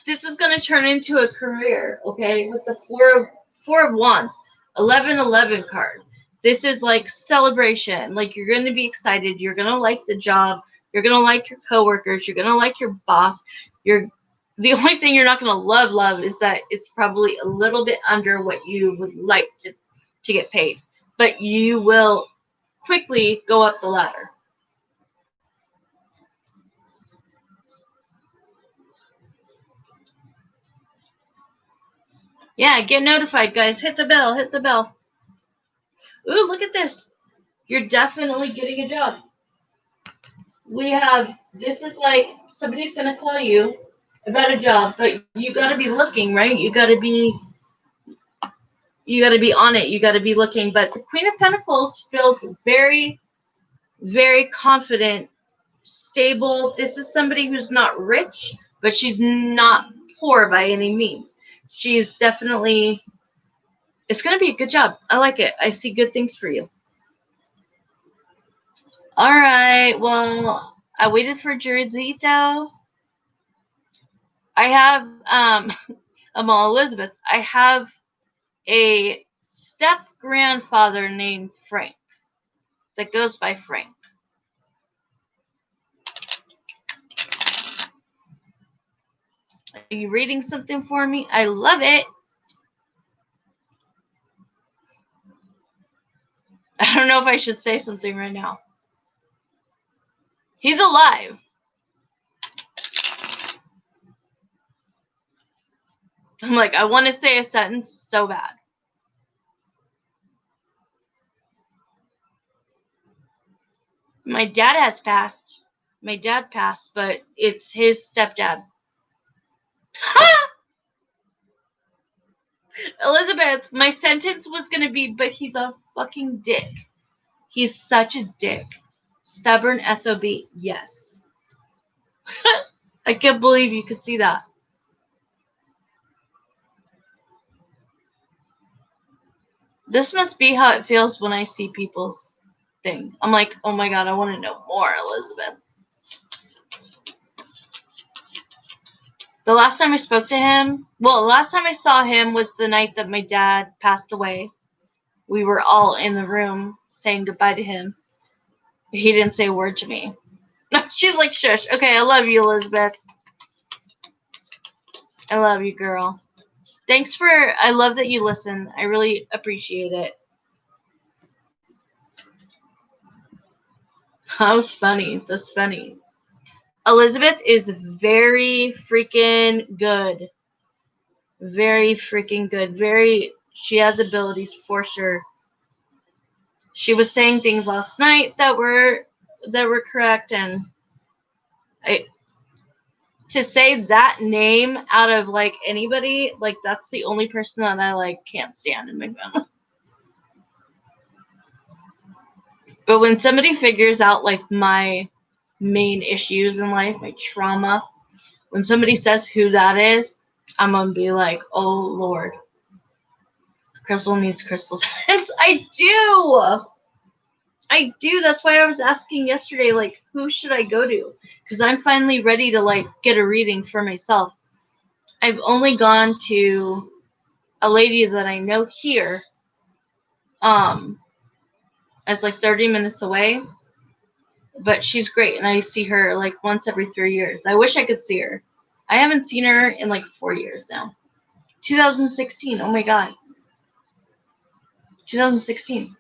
This is going to turn into a career, okay, with the Four of Wands, 11-11 card. This is like celebration. Like, you're going to be excited. You're going to like the job. You're going to like your coworkers. You're going to like your boss. The only thing you're not going to love is that it's probably a little bit under what you would like to get paid. But you will quickly go up the ladder. Yeah, get notified, guys. Hit the bell. Hit the bell. Ooh, look at this. You're definitely getting a job. This is like somebody's going to call you about a job, but you got to be looking, right? You got to be on it. You got to be looking. But the Queen of Pentacles feels very, very confident, stable. This is somebody who's not rich, but she's not poor by any means. She's definitely, it's going to be a good job. I like it. I see good things for you. All right. Well, I waited for Jersito. I have, I'm all Elizabeth. I have a step grandfather named Frank that goes by Frank. Are you reading something for me? I love it. I don't know if I should say something right now. He's alive. I'm like, I want to say a sentence so bad. My dad has passed. My dad passed, but it's his stepdad. Elizabeth, my sentence was going to be, but he's a fucking dick. He's such a dick. Stubborn SOB. Yes. I can't believe you could see that. This must be how it feels when I see people's thing. I'm like, oh my god, I want to know more, Elizabeth. The last time I spoke to him, well, the last time I saw him was the night that my dad passed away. We were all in the room saying goodbye to him. He didn't say a word to me. She's like, shush. Okay, I love you, Elizabeth. I love you, girl. I love that you listen. I really appreciate it. That was funny. That's funny. Elizabeth is very freaking good. Very freaking good. She has abilities for sure. She was saying things last night that were correct, and to say that name out of like anybody, like that's the only person that I like can't stand in my family. But when somebody figures out like my main issues in life, my trauma, when somebody says who that is, I'm gonna be like, oh Lord, Crystal needs crystal science. I do. That's why I was asking yesterday, like, who should I go to? Because I'm finally ready to like get a reading for myself. I've only gone to a lady that I know here. It's like 30 minutes away. But she's great, and I see her like once every 3 years. I wish I could see her. I haven't seen her in like 4 years now. 2016. Oh my god. 2016.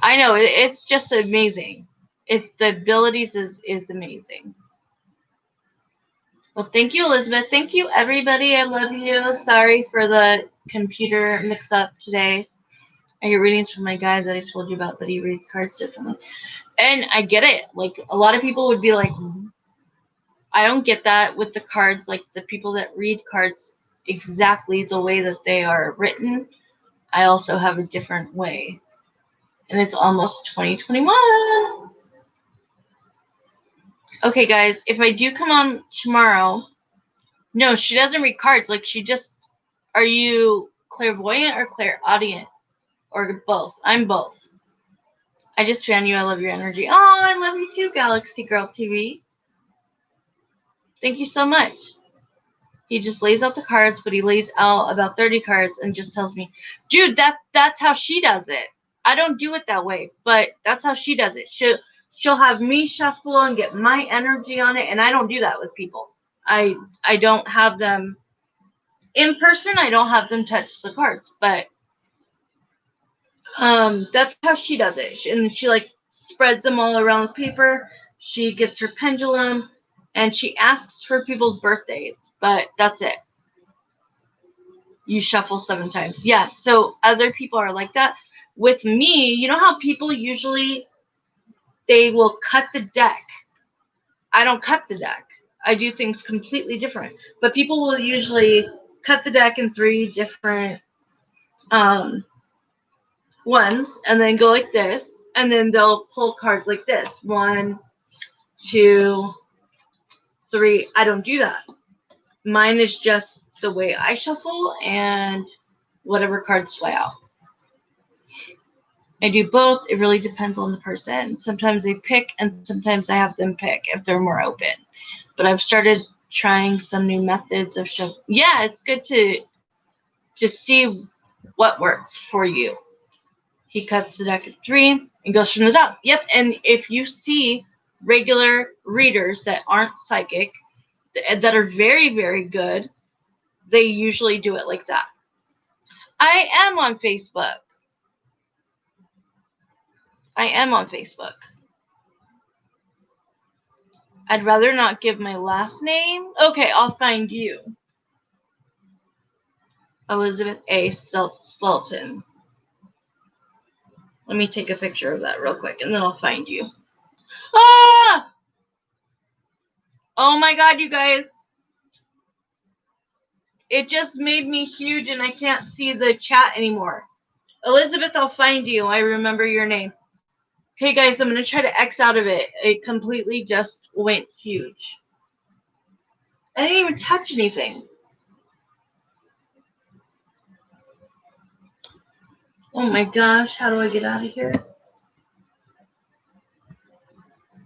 I know, it's just amazing. The abilities is amazing. Well, thank you, Elizabeth. Thank you, everybody. I love you. Sorry for the computer mix-up today. I get readings from my guy that I told you about, but he reads cards differently. And I get it. Like, a lot of people would be like, I don't get that with the cards. Like, the people that read cards exactly the way that they are written, I also have a different way. And it's almost 2021. Okay, guys, if I do come on tomorrow, no, she doesn't read cards. Like, are you clairvoyant or clairaudient? Or both? I'm both. I just fan you. I love your energy. Oh, I love you too, Galaxy Girl TV. Thank you so much. He just lays out the cards, but he lays out about 30 cards and just tells me, dude, that's how she does it. I don't do it that way, but that's how she does it. she'll have me shuffle and get my energy on it, and I don't do that with people. I don't have them in person. I don't have them touch the cards, but that's how she does it. And she like spreads them all around the paper. She gets her pendulum, and she asks for people's birthdays, but that's it. You shuffle 7 times. Yeah, so other people are like that. With me, you know how people usually, they will cut the deck. I don't cut the deck. I do things completely different. But people will usually cut the deck in 3 different ones, and then go like this, and then they'll pull cards like this. 1, 2, 3. I don't do that. Mine is just the way I shuffle and whatever cards fly out. I do both. It really depends on the person. Sometimes they pick, and sometimes I have them pick if they're more open. But I've started trying some new methods of shuffling. Yeah, it's good to see what works for you. He cuts the deck at 3 and goes from the top. Yep, and if you see regular readers that aren't psychic, that are very, very good, they usually do it like that. I am on Facebook. I'd rather not give my last name. Okay, I'll find you. Elizabeth A. Sultan. Let me take a picture of that real quick, and then I'll find you. Ah! Oh my god, you guys. It just made me huge, and I can't see the chat anymore. Elizabeth, I'll find you. I remember your name. Okay, guys, I'm going to try to X out of it. It completely just went huge. I didn't even touch anything. Oh my gosh, how do I get out of here?